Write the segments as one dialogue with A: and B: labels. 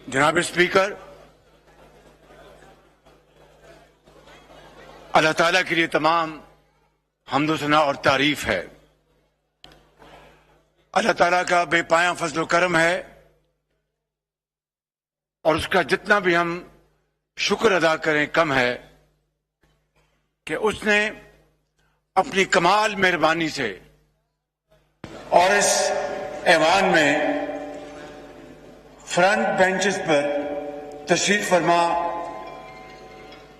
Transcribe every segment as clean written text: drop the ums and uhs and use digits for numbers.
A: جناب اسپیکر، اللہ تعالیٰ کے لیے تمام حمد و ثنا اور تعریف ہے۔ اللہ تعالیٰ کا بے پایاں فضل و کرم ہے اور اس کا جتنا بھی ہم شکر ادا کریں کم ہے کہ اس نے اپنی کمال مہربانی سے اور اس ایوان میں فرنٹ بینچز پر تشریف فرما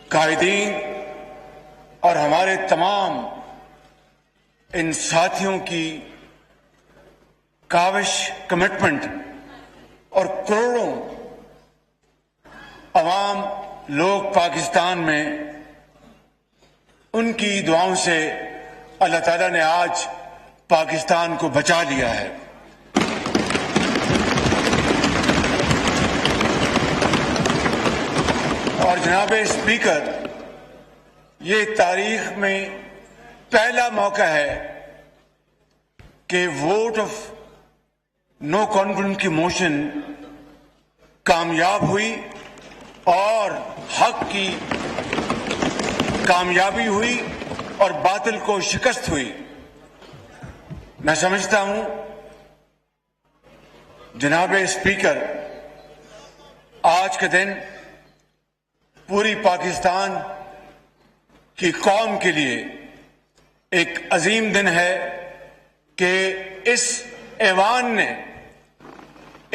A: قائدین اور ہمارے تمام ان ساتھیوں کی کاوش، کمٹمنٹ اور کروڑوں عوام لوگ پاکستان میں ان کی دعاؤں سے اللہ تعالیٰ نے آج پاکستان کو بچا لیا ہے۔ اور جناب اسپیکر، یہ تاریخ میں پہلا موقع ہے کہ ووٹ آف نو کانفیڈنس کی موشن کامیاب ہوئی اور حق کی کامیابی ہوئی اور باطل کو شکست ہوئی۔ میں سمجھتا ہوں جناب اسپیکر، آج کا دن پوری پاکستان کی قوم کے لیے ایک عظیم دن ہے کہ اس ایوان نے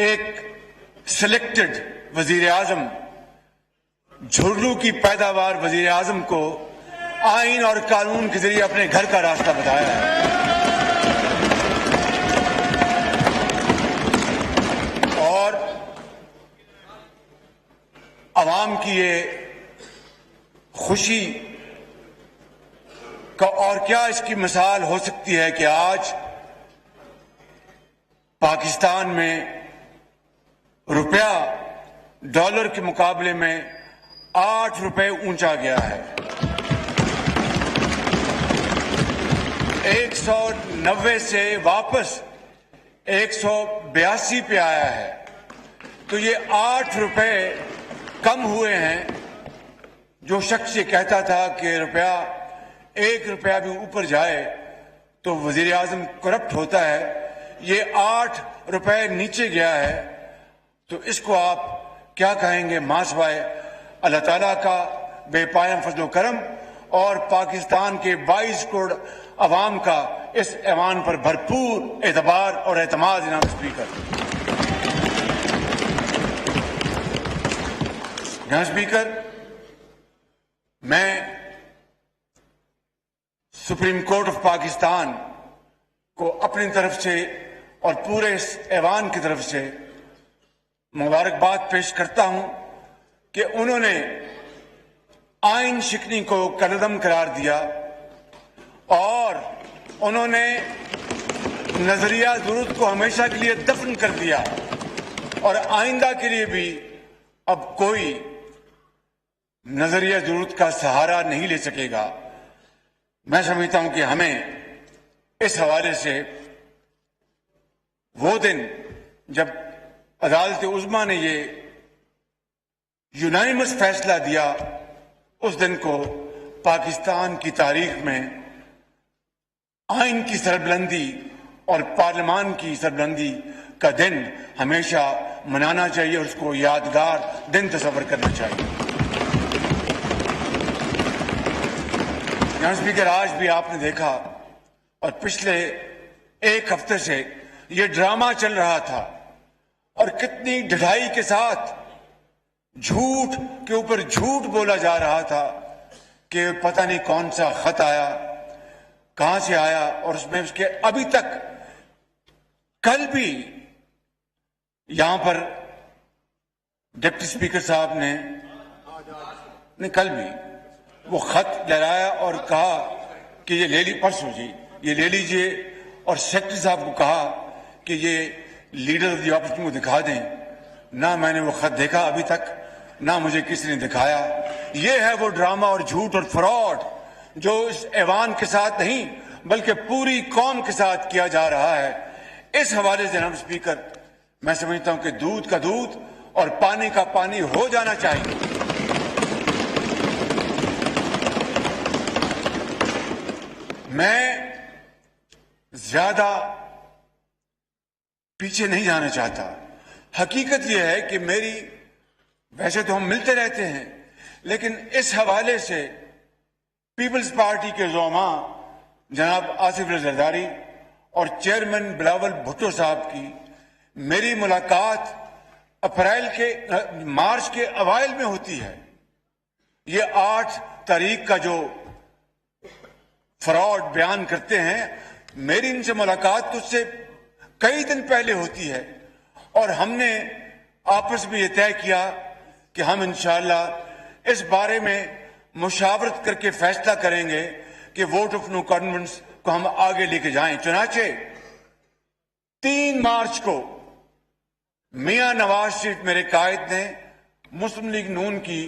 A: ایک سلیکٹڈ وزیر اعظم، جھرلو کی پیداوار وزیر اعظم کو آئین اور قانون کے ذریعے اپنے گھر کا راستہ بتایا ہے۔ اور عوام کی یہ خوشی کا اور کیا اس کی مثال ہو سکتی ہے کہ آج پاکستان میں روپیہ ڈالر کے مقابلے میں 8 روپے اونچا گیا ہے، 190 سے واپس 182 پہ آیا ہے۔ تو یہ 8 روپے کم ہوئے ہیں۔ جو شخص یہ کہتا تھا کہ روپیہ 1 روپیہ بھی اوپر جائے تو وزیر اعظم کرپٹ ہوتا ہے، یہ 8 روپے نیچے گیا ہے، تو اس کو آپ کیا کہیں گے ماں سوائے اللہ تعالیٰ کا بے پایاں فضل و کرم اور پاکستان کے 22 کروڑ عوام کا اس ایوان پر بھرپور اعتبار اور اعتماد۔ جناب اسپیکر، جناب اسپیکر، میں سپریم کورٹ آف پاکستان کو اپنی طرف سے اور پورے اس ایوان کی طرف سے مبارکباد پیش کرتا ہوں کہ انہوں نے آئین شکنی کو کالعدم قرار دیا اور انہوں نے نظریہ ضرورت کو ہمیشہ کے لیے دفن کر دیا اور آئندہ کے لیے بھی اب کوئی نظریہ ضرورت کا سہارا نہیں لے سکے گا۔ میں سمجھتا ہوں کہ ہمیں اس حوالے سے وہ دن جب عدالت عظمیٰ نے یہ یونانیمس فیصلہ دیا، اس دن کو پاکستان کی تاریخ میں آئین کی سربلندی اور پارلیمان کی سربلندی کا دن ہمیشہ منانا چاہیے اور اس کو یادگار دن تصور کرنا چاہیے۔ جناب اسپیکر، آج بھی آپ نے دیکھا اور پچھلے 1 ہفتے سے یہ ڈرامہ چل رہا تھا اور کتنی ڈھلائی کے ساتھ جھوٹ کے اوپر جھوٹ بولا جا رہا تھا کہ پتہ نہیں کون سا خط آیا، کہاں سے آیا، اور اس میں اس کے ابھی تک کل بھی یہاں پر ڈپٹی اسپیکر صاحب نے کل بھی وہ خط لہرایا اور کہا کہ یہ لے لی پرسوں جی یہ لے لیجئے، اور سیکرٹری صاحب کو کہا کہ یہ لیڈر آف دی اپوزیشن کو دکھا دیں۔ نہ میں نے وہ خط دیکھا ابھی تک، نہ مجھے کسی نے دکھایا۔ یہ ہے وہ ڈرامہ اور جھوٹ اور فراڈ جو اس ایوان کے ساتھ نہیں بلکہ پوری قوم کے ساتھ کیا جا رہا ہے۔ اس حوالے سے جناب اسپیکر، میں سمجھتا ہوں کہ دودھ کا دودھ اور پانی کا پانی ہو جانا چاہیے. میں زیادہ پیچھے نہیں جانا چاہتا. حقیقت یہ ہے کہ ویسے تو ہم ملتے رہتے ہیں، لیکن اس حوالے سے پیپلز پارٹی کے زعماء جناب آصف رضا زرداری اور چیئرمین بلاول بھٹو صاحب کی میری ملاقات مارچ کے اوائل میں ہوتی ہے. یہ 8 تاریخ کا جو فراڈ بیان کرتے ہیں، میری ان سے ملاقات تو اس سے کئی دن پہلے ہوتی ہے، اور ہم نے آپس میں یہ طے کیا کہ ہم انشاءاللہ اس بارے میں مشاورت کر کے فیصلہ کریں گے کہ ووٹ آف نو کانفیڈنس کو ہم آگے لے کے جائیں. چنانچہ 3 مارچ کو میاں نواز شریف میرے قائد نے مسلم لیگ نون کی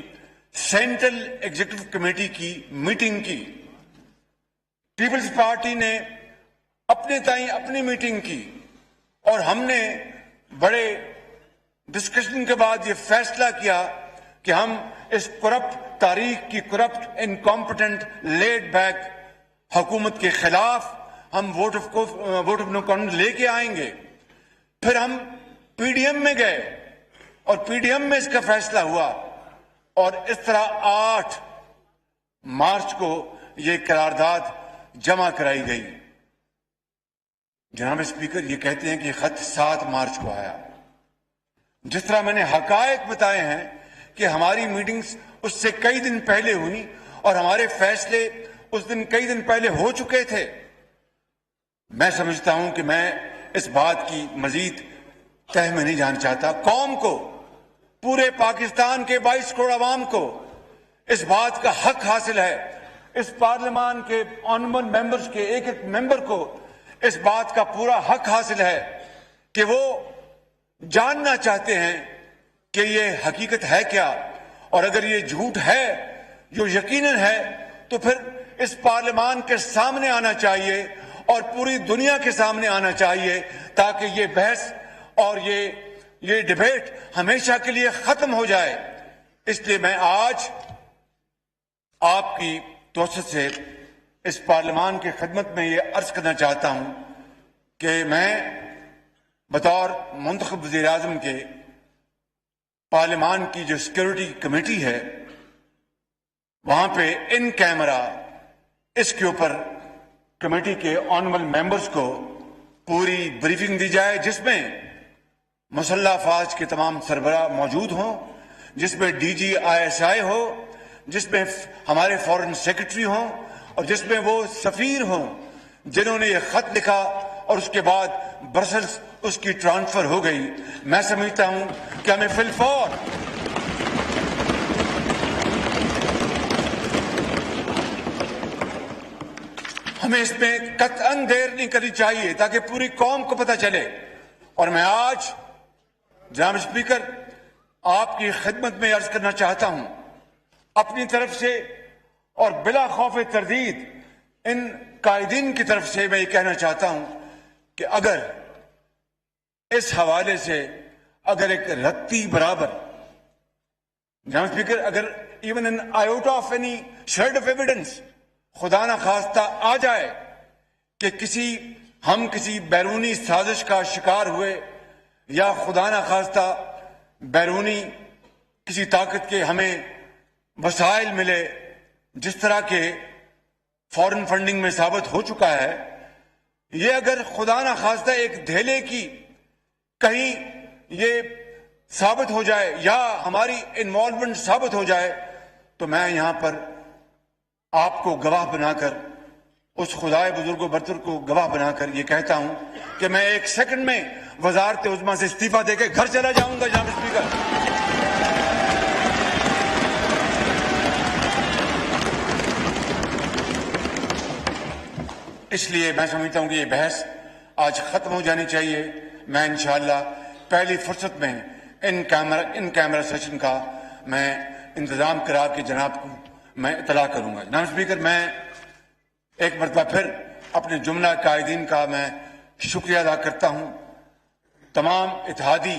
A: سینٹرل ایگزیکٹو کمیٹی کی میٹنگ کی. پیپلز پارٹی نے اپنے تائیں اپنی میٹنگ کی، اور ہم نے بڑے ڈسکشن کے بعد یہ فیصلہ کیا کہ ہم اس تاریخ کی کرپٹ انکمپٹنٹ لیڈ بیک حکومت کے خلاف ہم ووٹ آف نو کانفیڈنس لے کے آئیں گے. پھر ہم پی ڈی ایم میں گئے اور پی ڈی ایم میں اس کا فیصلہ ہوا، اور اس طرح 8 مارچ کو یہ قرارداد جمع کرائی گئی. جناب اسپیکر، یہ کہتے ہیں کہ یہ خط 7 مارچ کو آیا. جس طرح میں نے حقائق بتائے ہیں کہ ہماری میٹنگز اس سے کئی دن پہلے ہوئی اور ہمارے فیصلے اس دن کئی دن پہلے ہو چکے تھے، میں سمجھتا ہوں کہ میں اس بات کی مزید تہ میں نہیں جانا چاہتا. قوم کو، پورے پاکستان کے 22 کروڑ عوام کو اس بات کا حق حاصل ہے. اس پارلیمان کے آنریبل ممبرز کے ایک ایک ممبر کو اس بات کا پورا حق حاصل ہے کہ وہ جاننا چاہتے ہیں کہ یہ حقیقت ہے کیا، اور اگر یہ جھوٹ ہے جو یقیناً ہے تو پھر اس پارلیمان کے سامنے آنا چاہیے اور پوری دنیا کے سامنے آنا چاہیے، تاکہ یہ بحث اور یہ ڈیبیٹ ہمیشہ کے لیے ختم ہو جائے. اس لیے میں آج آپ کی توسط سے اس پارلیمان کی خدمت میں یہ عرض کرنا چاہتا ہوں کہ میں بطور منتخب وزیر اعظم کے پارلیمان کی جو سیکیورٹی کمیٹی ہے، وہاں پہ ان کیمرہ اس کے اوپر کمیٹی کے آنریبل ممبرز کو پوری بریفنگ دی جائے، جس میں مسلح افواج کے تمام سربراہ موجود ہوں، جس میں D G I S I ہو، جس میں ہمارے فارن سیکرٹری ہوں، اور جس میں وہ سفیر ہوں جنہوں نے یہ خط لکھا اور اس کے بعد برسلز اس کی ٹرانسفر ہو گئی. میں سمجھتا ہوں کہ ہمیں فی الفور ہمیں اس میں قطعاً دیر نہیں کرنی چاہیے تاکہ پوری قوم کو پتہ چلے. اور میں آج جناب اسپیکر آپ کی خدمت میں عرض کرنا چاہتا ہوں اپنی طرف سے اور بلا خوف تردید ان قائدین کی طرف سے میں یہ کہنا چاہتا ہوں کہ اگر اس حوالے سے اگر ایک رتی برابر جناب اسپیکر اگر even in iota of any shred of evidence خدا نہ خواستہ آ جائے کہ ہم کسی بیرونی سازش کا شکار ہوئے یا خدا نہ خواستہ بیرونی کسی طاقت کے ہمیں وسائل ملے، جس طرح کے فورن فنڈنگ میں ثابت ہو چکا ہے، یہ اگر خدا نہ خواستہ ایک دھیلے کی کہیں یہ ثابت ہو جائے یا ہماری انوالومنٹ ثابت ہو جائے تو میں یہاں پر آپ کو گواہ بنا کر، اس خدائے بزرگ و برتر کو گواہ بنا کر یہ کہتا ہوں کہ میں 1 سیکنڈ میں وزارت عظمیٰ سے استعفیٰ دے کے گھر چلا جاؤں گا. جناب اسپیکر، اس لیے میں سمجھتا ہوں کہ یہ بحث آج ختم ہو جانی چاہیے. میں انشاءاللہ پہلی فرصت میں ان کیمرہ سیشن کا میں انتظام کرا کے جناب کو میں اطلاع کروں گا. جناب اسپیکر، میں ایک مرتبہ پھر اپنے جملہ قائدین کا میں شکریہ ادا کرتا ہوں. تمام اتحادی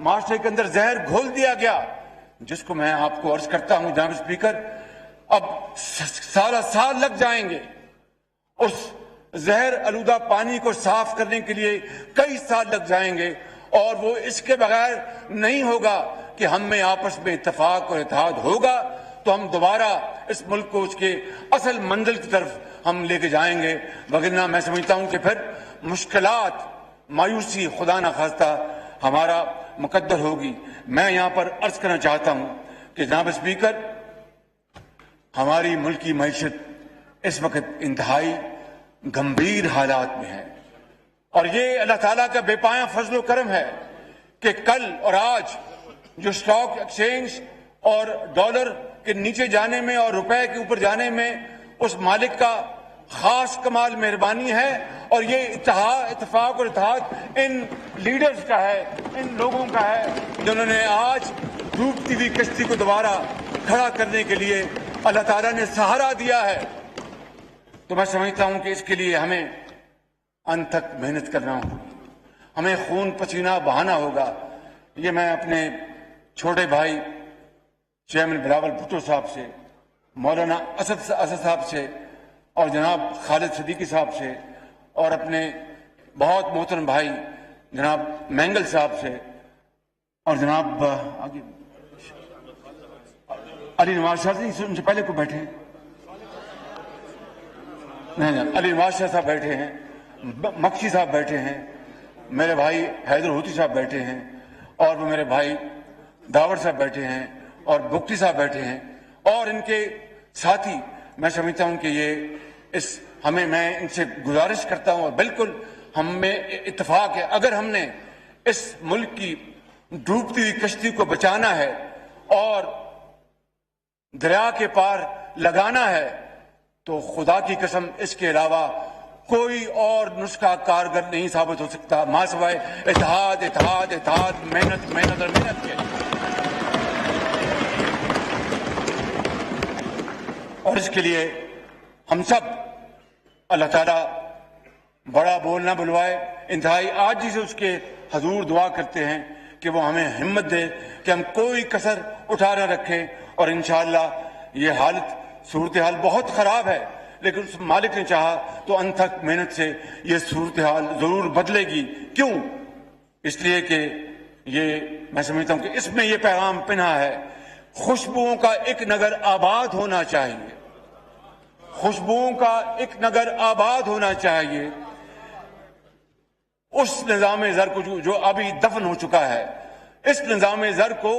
A: معاشرے کے اندر زہر گھول دیا گیا، جس کو میں آپ کو عرض کرتا ہوں جناب اسپیکر، اب سال لگ جائیں گے اس زہر آلودہ پانی کو صاف کرنے کے لیے، کئی سال لگ جائیں گے، اور وہ اس کے بغیر نہیں ہوگا کہ ہم میں آپس میں اتفاق اور اتحاد ہوگا تو ہم دوبارہ اس ملک کو اس کے اصل منزل کی طرف ہم لے کے جائیں گے، وگرنہ میں سمجھتا ہوں کہ پھر مشکلات، مایوسی خدا نخواستہ ہمارا مقدر ہوگی۔ میں یہاں پر عرض کرنا چاہتا ہوں کہ جناب اسپیکر، ہماری ملکی معیشت اس وقت انتہائی گمبھیر حالات میں ہے، اور یہ اللہ تعالیٰ کا بے پایاں فضل و کرم ہے کہ کل اور آج جو اسٹاک ایکسچینج اور ڈالر کے نیچے جانے میں اور روپے کے اوپر جانے میں اس مالک کا خاص کمال مہربانی ہے، اور یہ اتفاق اور اتحاد ان لیڈرز کا ہے، ان لوگوں کا ہے جنہوں نے آج ڈوبتی ہوئی کشتی کو دوبارہ کھڑا کرنے کے لیے اللہ تعالیٰ نے سہارا دیا ہے۔ تو میں سمجھتا ہوں کہ اس کے لیے ہمیں انت تک محنت کرنا ہوگی، ہمیں خون پسینہ بہانا ہوگا۔ یہ میں اپنے چھوٹے بھائی چیئرمین بلاول بھٹو صاحب سے، مولانا اسد صاحب سے، اور جناب خالد صدیقی صاحب سے، اور اپنے بہت محترم بھائی جناب مینگل صاحب سے، اور جناب علی نواز شاہ سے، ان سے پہلے کو بیٹھے ہیں، نہیں علی نواز شاہ صاحب بیٹھے ہیں، مکشی صاحب بیٹھے ہیں، میرے بھائی حیدر ہوتی صاحب بیٹھے ہیں، اور وہ میرے بھائی داور صاحب بیٹھے ہیں، اور بگٹی صاحب بیٹھے ہیں، اور ان کے ساتھی۔ میں سمجھتا ہوں کہ میں ان سے گزارش کرتا ہوں، اور بالکل ہم میں اتفاق ہے، اگر ہم نے اس ملک کی ڈوبتی ہوئی کشتی کو بچانا ہے اور دریا کے پار لگانا ہے تو خدا کی قسم اس کے علاوہ کوئی اور نسخہ کارگر نہیں ثابت ہو سکتا ماں سوائے اتحاد، اتحاد، اتحاد، محنت، محنت اور محنت کے۔ اور اس کے لیے ہم سب اللہ تعالیٰ بڑا بول نہ بلوائے، انتہائی عاجزی سے اس کے حضور دعا کرتے ہیں کہ وہ ہمیں ہمت دے کہ ہم کوئی کسر اٹھا نہ رکھیں، اور انشاءاللہ یہ صورتحال بہت خراب ہے، لیکن اس مالک نے چاہا تو انتھک محنت سے یہ صورتحال ضرور بدلے گی۔ کیوں؟ اس لیے کہ میں سمجھتا ہوں کہ اس میں یہ پیغام پنہا ہے، خوشبوؤں کا ایک نگر آباد ہونا چاہیے، خوشبوؤں کا ایک نگر آباد ہونا چاہیے۔ اس نظام زر کو جو ابھی دفن ہو چکا ہے، اس نظام زر کو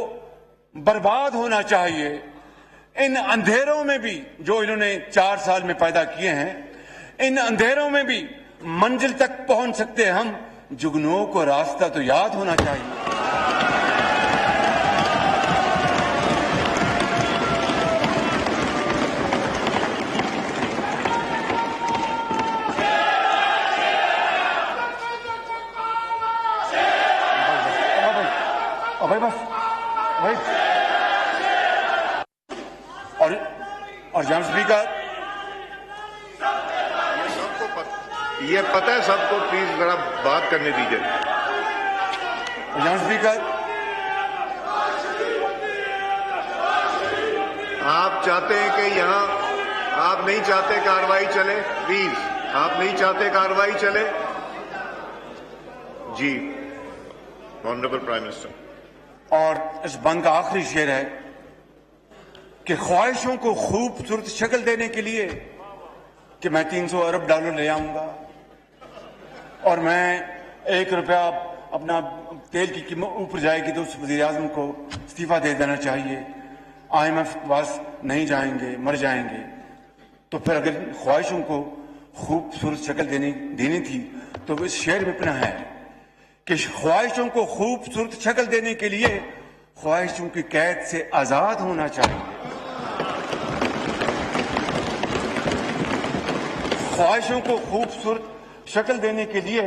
A: برباد ہونا چاہیے۔ ان اندھیروں میں بھی جو انہوں نے 4 سال میں پیدا کیے ہیں، ان اندھیروں میں بھی منزل تک پہنچ سکتے ہیں ہم، جگنوں کو راستہ تو یاد ہونا چاہیے۔ اور جناب اسپیکر،
B: یہ پتہ ہے سب کو، پلیز ذرا بات کرنے دیجیے۔
A: جناب اسپیکر،
B: آپ چاہتے ہیں کہ یہاں آپ نہیں چاہتے کارروائی چلے، پلیز آپ نہیں چاہتے کارروائی چلے؟ جی آنریبل پرائم منسٹر۔
A: اور اس بند کا آخری شعر ہے کہ خواہشوں کو خوبصورت شکل دینے کے لیے کہ میں 300 ارب ڈالر لے آؤں گا اور میں 1 روپیہ اپنا تیل کی قیمت اوپر جائے گی تو اس وزیر اعظم کو استعفیٰ دے دینا چاہیے، IMF کے پاس نہیں جائیں گے، مر جائیں گے۔ تو پھر اگر خواہشوں کو خوبصورت شکل دینی تھی تو اس شعر میں اپنا ہے کہ خواہشوں کو خوبصورت شکل دینے کے لیے خواہشوں کی قید سے آزاد ہونا چاہیے، خواہشوں کو خوبصورت شکل دینے کے لیے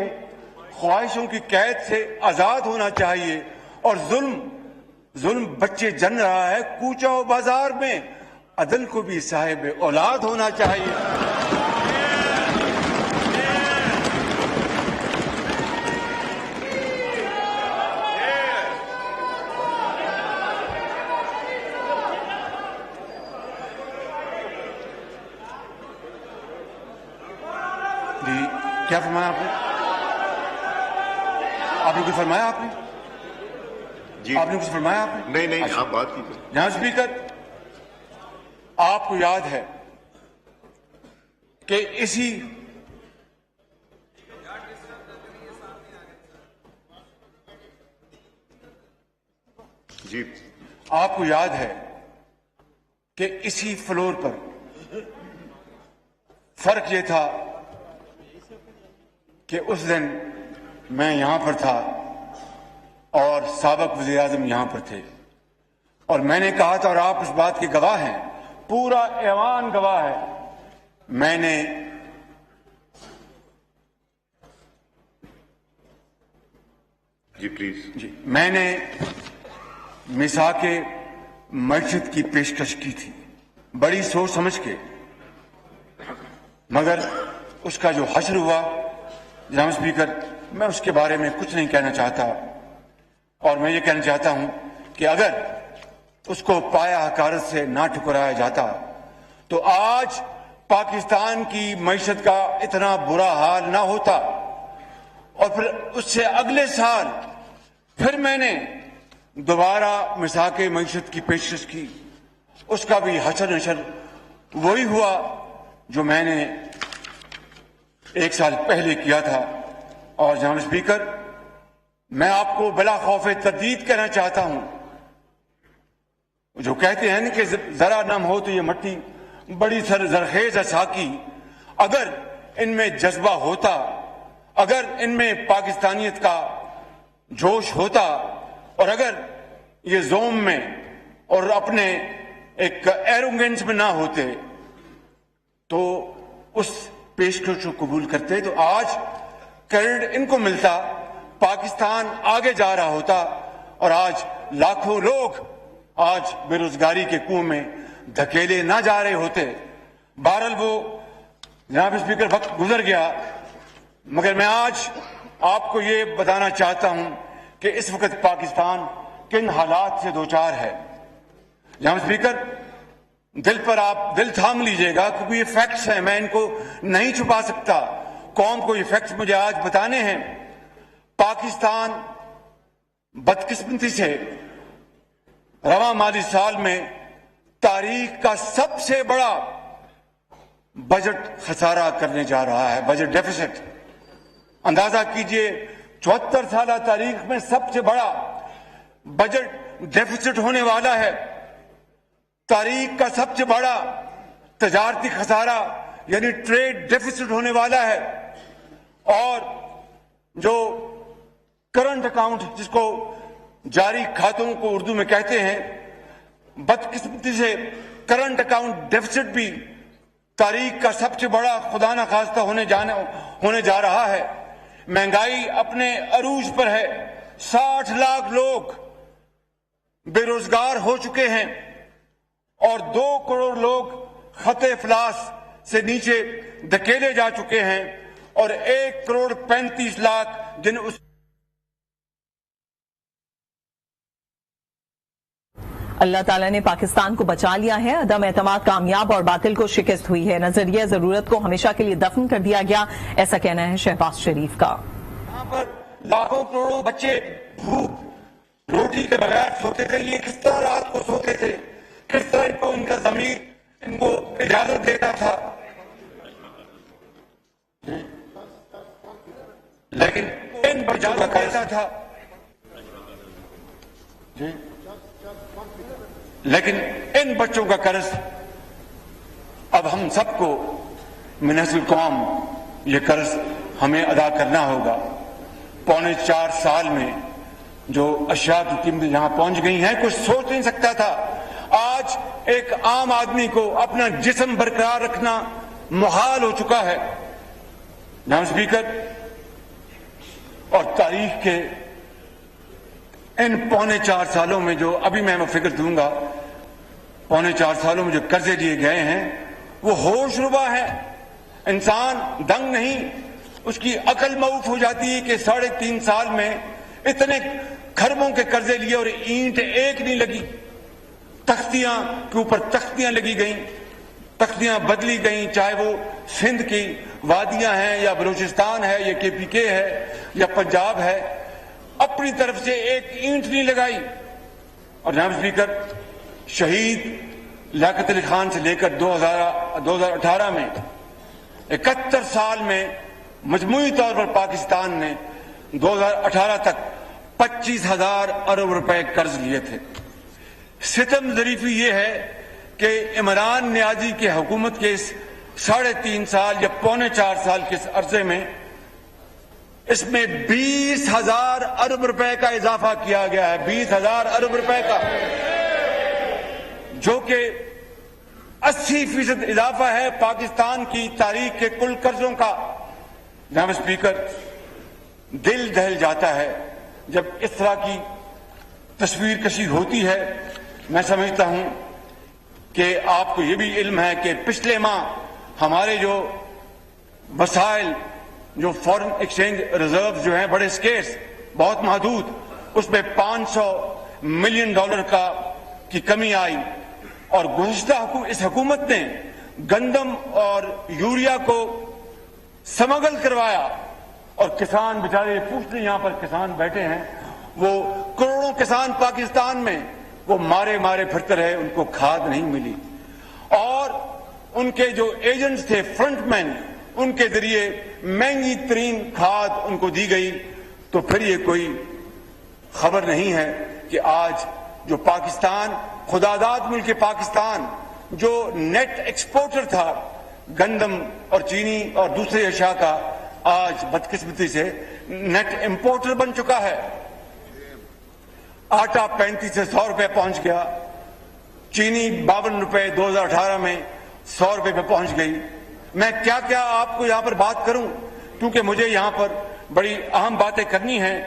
A: خواہشوں کی قید سے آزاد ہونا چاہیے، اور ظلم بچے جن رہا ہے کوچہ و بازار میں، عدل کو بھی صاحب اولاد ہونا چاہیے۔ کیا فرمایا آپ نے؟ آپ نے کچھ فرمایا؟ آپ نے
B: جی
A: آپ نے کچھ فرمایا؟ آپ نے
B: نہیں آپ بات کیجیے.
A: جناب اسپیکر، آپ کو یاد ہے کہ
B: جی
A: آپ کو یاد ہے کہ اسی فلور پر فرق یہ تھا کہ اس دن میں یہاں پر تھا اور سابق وزیر اعظم یہاں پر تھے، اور میں نے کہا تھا، اور آپ اس بات کے گواہ ہیں، پورا ایوان گواہ ہے، میں نے
B: جی پلیز
A: میں نے میثاق معیشت کی پیشکش کی تھی، بڑی سوچ سمجھ کے، مگر اس کا جو حشر ہوا جناب اسپیکر، میں اس کے بارے میں کچھ نہیں کہنا چاہتا، اور میں یہ کہنا چاہتا ہوں کہ اگر اس کو پایا حقارت سے نہ ٹھکرایا جاتا تو آج پاکستان کی معیشت کا اتنا برا حال نہ ہوتا، اور پھر اس سے اگلے سال پھر میں نے دوبارہ میثاق معیشت کی پیشکش کی، اس کا بھی حشر نشر وہی ہوا جو میں نے ایک سال پہلے کیا تھا. اور جناب اسپیکر، میں آپ کو بلا خوف تردید کہنا چاہتا ہوں، جو کہتے ہیں کہ ذرا نم ہو تو یہ مٹی بڑی زرخیز ہے ساقی، اگر ان میں جذبہ ہوتا، اگر ان میں پاکستانیت کا جوش ہوتا، اور اگر یہ زوم میں اور اپنے ایک ایروگنس میں نہ ہوتے تو اس پیشکش کو قبول کرتے تو آج کریڈٹ ان کو ملتا، پاکستان آگے جا رہا ہوتا، اور آج لاکھوں لوگ آج بے روزگاری کے کنویں میں دھکیلے نہ جا رہے ہوتے. بہرحال وہ جناب اسپیکر وقت گزر گیا، مگر میں آج آپ کو یہ بتانا چاہتا ہوں کہ اس وقت پاکستان کن حالات سے دوچار ہے. جناب اسپیکر، دل پر آپ دل تھام لیجئے گا، کیونکہ یہ فیکٹس ہیں، میں ان کو نہیں چھپا سکتا، قوم کو یہ فیکٹس مجھے آج بتانے ہیں. پاکستان بدقسمتی سے رواں مالی سال میں تاریخ کا سب سے بڑا بجٹ خسارہ کرنے جا رہا ہے، بجٹ ڈیفیسٹ. اندازہ کیجئے 74 سالہ تاریخ میں سب سے بڑا بجٹ ڈیفیسٹ ہونے والا ہے، تاریخ کا سب سے بڑا تجارتی خسارہ یعنی ٹریڈ ڈیفیسٹ ہونے والا ہے. اور جو کرنٹ اکاؤنٹ جس کو جاری کھاتوں کو اردو میں کہتے ہیں، بدقسمتی سے کرنٹ اکاؤنٹ ڈیفیسٹ بھی تاریخ کا سب سے بڑا خدا نخواستہ ہونے جا رہا ہے. مہنگائی اپنے عروج پر ہے، 60 لاکھ لوگ بے روزگار ہو چکے ہیں، اور 2 کروڑ لوگ خط افلاس سے نیچے دھکیلے جا چکے ہیں، اور 1 کروڑ 35 لاکھ جن اس
C: اللہ تعالیٰ نے پاکستان کو بچا لیا ہے، عدم اعتماد کامیاب اور باطل کو شکست ہوئی ہے، نظریہ ضرورت کو ہمیشہ کے لیے دفن کر دیا گیا، ایسا کہنا ہے شہباز شریف کا.
A: یہاں پر لاکھوں کروڑوں بچے بھوک روٹی کے بغیر سوتے تھے، یہ کس طرح رات کو سوتے تھے، کس طرح ان کا ضمیر ان کو اجازت دیتا تھا. لیکن ان بچوں کا کیسا تھا، لیکن ان بچوں کا قرض اب ہم سب کو منحص القوم یہ قرض ہمیں ادا کرنا ہوگا. 4.25 سال میں جو اشیاء کی قیمتیں یہاں پہنچ گئی ہیں، کچھ سوچ نہیں سکتا تھا. آج ایک عام آدمی کو اپنا جسم برقرار رکھنا محال ہو چکا ہے. جناب اسپیکر، اور تاریخ کے ان 4.25 سالوں میں جو ابھی میں فکر دوں گا، 4.25 سالوں میں جو قرضے لیے گئے ہیں وہ ہوش ربا ہے. انسان دنگ نہیں، اس کی عقل معوف ہو جاتی ہے کہ 3.5 سال میں اتنے کھربوں کے قرضے لیے اور اینٹ ایک نہیں لگی، تختیاں کے اوپر تختیاں لگی گئیں. تختیاں بدلی گئیں، چاہے وہ سندھ کی وادیاں ہیں یا بلوچستان ہے یا KPK ہے یا پنجاب ہے، اپنی طرف سے ایک اینٹ نہیں لگائی۔ اور جناب اسپیکر، شہید لیاقت علی خان سے لے کر 2018 میں 71 سال میں مجموعی طور پر پاکستان نے 2018 تک 25,000 ارب روپے قرض لیے تھے۔ ستم ظریفی یہ ہے کہ عمران نیازی کی حکومت کے اس 3.5 سال یا 3.25 سال کے عرصے میں اس میں 20,000 ارب روپے کا اضافہ کیا گیا ہے، 20,000 ارب روپے کا، جو کہ 80% اضافہ ہے پاکستان کی تاریخ کے کل قرضوں کا۔ جناب اسپیکر، دل دہل جاتا ہے جب اس طرح کی تصویر کشی ہوتی ہے۔ میں سمجھتا ہوں کہ آپ کو یہ بھی علم ہے کہ پچھلے ماہ ہمارے جو وسائل، جو فارن ایکسچینج ریزرو جو ہیں بڑے سکیرس، بہت محدود، اس میں $500 ملین کی کمی آئی، اور گزشتہ اس حکومت نے گندم اور یوریا کو سمگل کروایا، اور کسان بیچارے پوچھتے یہاں پر کسان بیٹھے ہیں، وہ کروڑوں کسان پاکستان میں وہ مارے پھرتے رہے، ان کو کھاد نہیں ملی، اور ان کے جو ایجنٹس تھے، فرنٹ مین، ان کے ذریعے مہنگی ترین کھاد ان کو دی گئی۔ تو پھر یہ کوئی خبر نہیں ہے کہ آج جو پاکستان، خداداد ملک پاکستان، جو نیٹ ایکسپورٹر تھا گندم اور چینی اور دوسرے اشیاء کا، آج بدقسمتی سے نیٹ امپورٹر بن چکا ہے۔ آٹا 35 سے 100 روپے پہنچ گیا، چینی 52 روپے 2018 میں 100 روپے پہ پہنچ گئی۔ میں کیا آپ کو یہاں پر بات کروں، کیونکہ مجھے یہاں پر بڑی اہم باتیں کرنی ہیں۔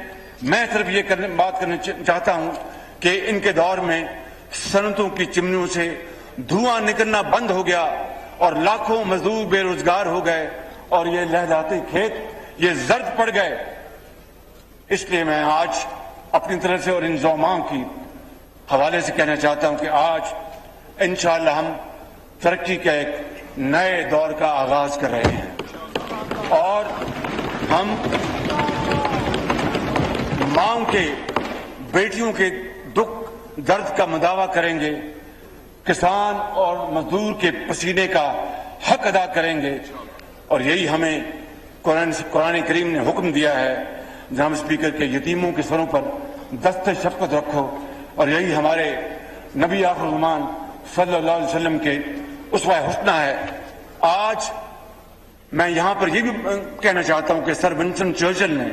A: میں صرف یہ بات کرنا چاہتا ہوں کہ ان کے دور میں صنعتوں کی چمنیوں سے دھواں نکلنا بند ہو گیا، اور لاکھوں مزدور بے روزگار ہو گئے، اور یہ لہلاتے کھیت یہ زرد پڑ گئے۔ اس لیے میں آج اپنی طرف سے اور ان زعماء کی حوالے سے کہنا چاہتا ہوں کہ آج انشاءاللہ ہم ترقی کے ایک نئے دور کا آغاز کر رہے ہیں، اور ہم ماں کے بیٹیوں کے دکھ درد کا مداوع کریں گے، کسان اور مزدور کے پسینے کا حق ادا کریں گے، اور یہی ہمیں قرآن کریم نے حکم دیا ہے۔ جناب اسپیکر، کے یتیموں کے سروں پر دست شفقت رکھو، اور یہی ہمارے نبی آخر الزمان صلی اللہ علیہ وسلم کے اسوہ حسنہ ہے۔ آج میں یہاں پر یہ بھی کہنا چاہتا ہوں کہ سر ونسٹن چرچل نے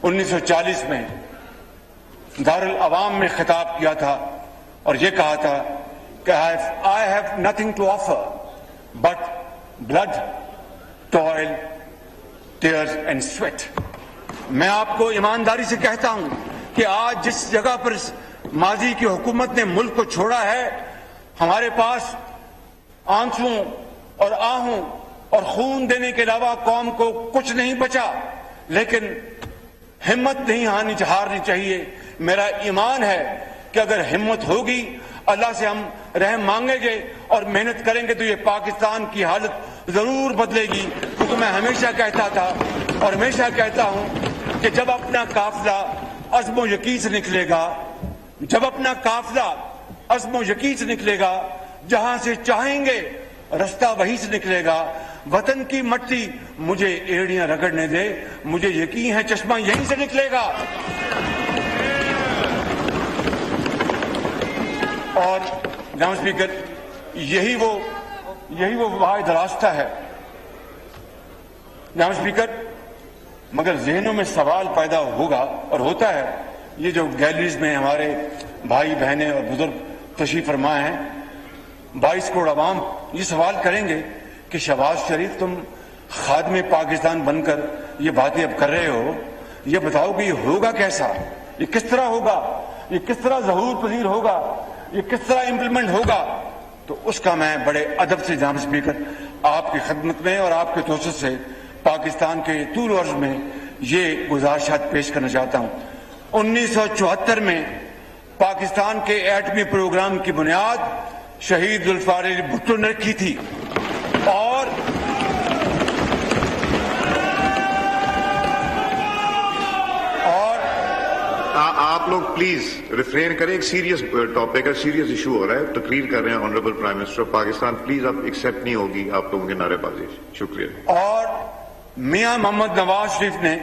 A: 1940 میں دارالعوام میں خطاب کیا تھا، اور یہ کہا تھا کہ I have nothing to offer but blood, toil, tears and sweat۔ میں آپ کو ایمانداری سے کہتا ہوں کہ آج جس جگہ پر ماضی کی حکومت نے ملک کو چھوڑا ہے، ہمارے پاس آنسوؤں اور آہوں اور خون دینے کے علاوہ قوم کو کچھ نہیں بچا، لیکن ہمت نہیں ہارنی چاہیے۔ میرا ایمان ہے کہ اگر ہمت ہوگی، اللہ سے ہم رحم مانگیں گے اور محنت کریں گے، تو یہ پاکستان کی حالت ضرور بدلے گی۔ کیونکہ میں ہمیشہ کہتا تھا اور ہمیشہ کہتا ہوں کہ جب اپنا قافلہ عزم و یقین سے نکلے گا، جب اپنا قافلہ عزم و یقین سے نکلے گا، جہاں سے چاہیں گے رستہ وہیں سے نکلے گا۔ وطن کی مٹی مجھے ایڑیاں رگڑنے دے، مجھے یقین ہے چشمہ یہیں سے نکلے گا۔ اور جناب اسپیکر، یہی وہ واحد راستہ ہے جناب اسپیکر۔ مگر ذہنوں میں سوال پیدا ہوگا اور ہوتا ہے، یہ جو گیلریز میں ہمارے بھائی بہنیں اور بزرگ تشریف فرما ہیں، 22 کروڑ عوام یہ سوال کریں گے کہ شہباز شریف تم خادم پاکستان بن کر یہ باتیں اب کر رہے ہو، یہ بتاؤ کہ یہ ہوگا کیسا، یہ کس طرح ہوگا، یہ کس طرح ظہور پذیر ہوگا، یہ کس طرح امپلیمنٹ ہوگا۔ تو اس کا میں بڑے ادب سے جناب اسپیکر آپ کی خدمت میں اور آپ کے توسط سے پاکستان کے طول و عرض میں یہ گزارشات پیش کرنا چاہتا ہوں۔ 1974 میں پاکستان کے ایٹمی پروگرام کی بنیاد شہید ذوالفقار علی بھٹو نے رکھی تھی۔ اور
B: آپ لوگ پلیز ریفرین کریں. ایک سیریس ٹاپک ہے, سیریس ایشو ہو رہا ہے, تقریر کر رہے ہیں honourable prime minister of Pakistan. Please اب ایکسیپٹ نہیں ہوگی آپ لوگوں کے نعرے بازی. شکریہ.
A: اور میاں محمد نواز شریف نے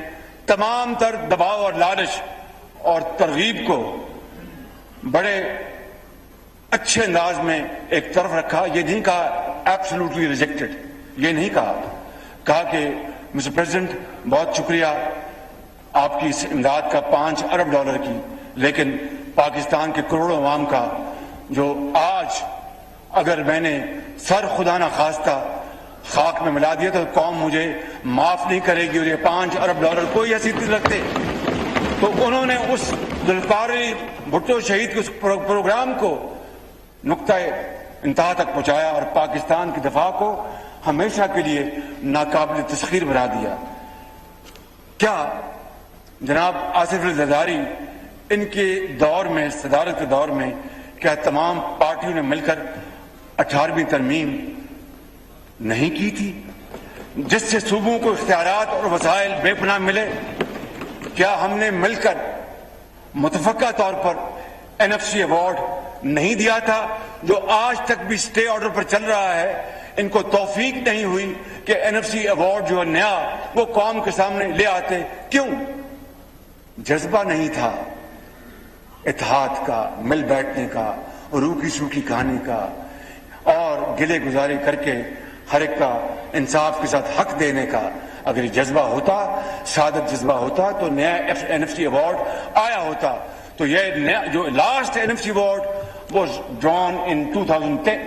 A: تمام تر دباؤ اور لالچ اور ترغیب کو بڑے اچھے انداز میں ایک طرف رکھا. یہ نہیں کہا ایبسولوٹلی ریجیکٹڈ, یہ نہیں کہا کہ مسٹر پریزیڈنٹ بہت شکریہ آپ کی اس امداد کا $5 ارب کی, لیکن پاکستان کے کروڑوں عوام کا جو آج اگر میں نے سر خدا نہ خواستہ خاک میں ملا دیا تو قوم مجھے معاف نہیں کرے گی, اور یہ $5 ارب کوئی حیثیت نہیں رکھتے. تو انہوں نے اس ذوالفقار بھٹو شہید کے اس پروگرام کو نقطۂ انتہا تک پہنچایا اور پاکستان کی دفاع کو ہمیشہ کے لیے ناقابل تسخیر بنا دیا. کیا جناب آصف علی زرداری ان کے دور میں, صدارت کے دور میں, کیا تمام پارٹیوں نے مل کر 18ویں ترمیم نہیں کی تھی جس سے صوبوں کو اختیارات اور وسائل بے پناہ ملے؟ کیا ہم نے مل کر متفقہ طور پر NFC ایوارڈ نہیں دیا تھا جو آج تک بھی اسٹے آرڈر پر چل رہا ہے؟ ان کو توفیق نہیں ہوئی کہ NFC ایوارڈ جو نیا وہ قوم کے سامنے لے آتے. کیوں؟ جذبہ نہیں تھا اتحاد کا, مل بیٹھنے کا, روکی سوکھی کہانی کا, اور گلے گزاری کر کے ہر ایک کا انصاف کے ساتھ حق دینے کا. اگر یہ جذبہ ہوتا, سعادت جذبہ ہوتا, تو نیا NFC ایوارڈ آیا ہوتا. تو یہ نیا جو last NFC award was drawn in 2010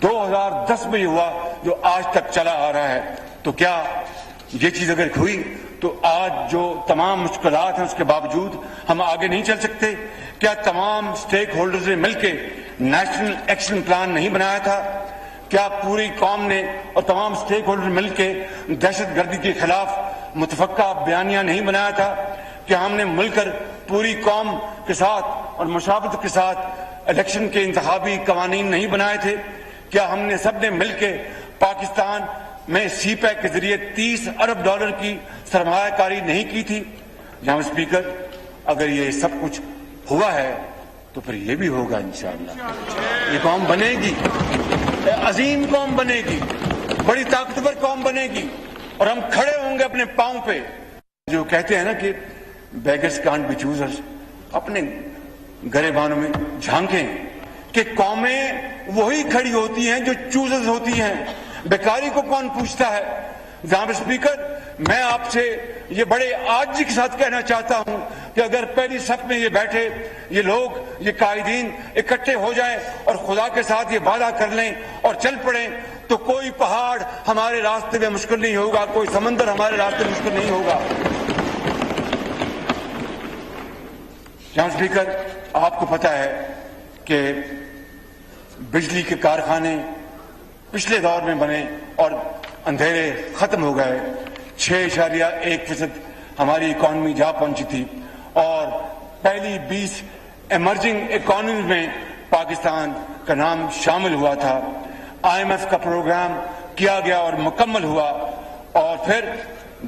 A: 2010 میں ہوا, جو آج تک چلا آ رہا ہے. تو کیا یہ چیز اگر ہوئی تو آج جو تمام مشکلات ہیں اس کے باوجود ہم آگے نہیں چل سکتے؟ کیا تمام اسٹیک ہولڈرز نے مل کے نیشنل ایکشن پلان نہیں بنایا تھا؟ کیا پوری قوم نے اور تمام اسٹیک ہولڈر مل کے دہشت گردی کے خلاف متفقہ بیانیہ نہیں بنایا تھا؟ کیا ہم نے مل کر پوری قوم کے ساتھ اور مشاورت کے ساتھ الیکشن کے انتخابی قوانین نہیں بنائے تھے؟ کیا ہم نے سب نے مل کے پاکستان میں سی پیک کے ذریعے $30 ارب کی سرمایہ کاری نہیں کی تھی؟ جناب اسپیکر, اگر یہ سب کچھ ہوا ہے تو پھر یہ بھی ہوگا انشاءاللہ. یہ قوم بنے گی, عظیم قوم بنے گی, بڑی طاقتور قوم بنے گی, اور ہم کھڑے ہوں گے اپنے پاؤں پہ. جو کہتے ہیں نا کہ بیگرز کانٹ بی چوزرز, اپنے گریبانوں میں جھانکیں کہ قومیں وہی کھڑی ہوتی ہیں جو چوزرز ہوتی ہیں. بیکاری کو کون پوچھتا ہے؟ جناب اسپیکر, میں آپ سے یہ بڑے عاجزی کے ساتھ کہنا چاہتا ہوں کہ اگر پہلی صف میں یہ بیٹھے یہ لوگ, یہ قائدین اکٹھے ہو جائیں اور خدا کے ساتھ یہ وعدہ کر لیں اور چل پڑیں تو کوئی پہاڑ ہمارے راستے میں مشکل نہیں ہوگا, کوئی سمندر ہمارے راستے میں مشکل نہیں ہوگا. جناب اسپیکر, آپ کو پتا ہے کہ بجلی کے کارخانے پچھلے دور میں بنے اور اندھیرے ختم ہو گئے. 6.1% ہماری اکانومی جا پہنچی تھی, اور پہلی 20 ایمرجنگ اکانومی میں پاکستان کا نام شامل ہوا تھا. IMF کا پروگرام کیا گیا اور مکمل ہوا, اور پھر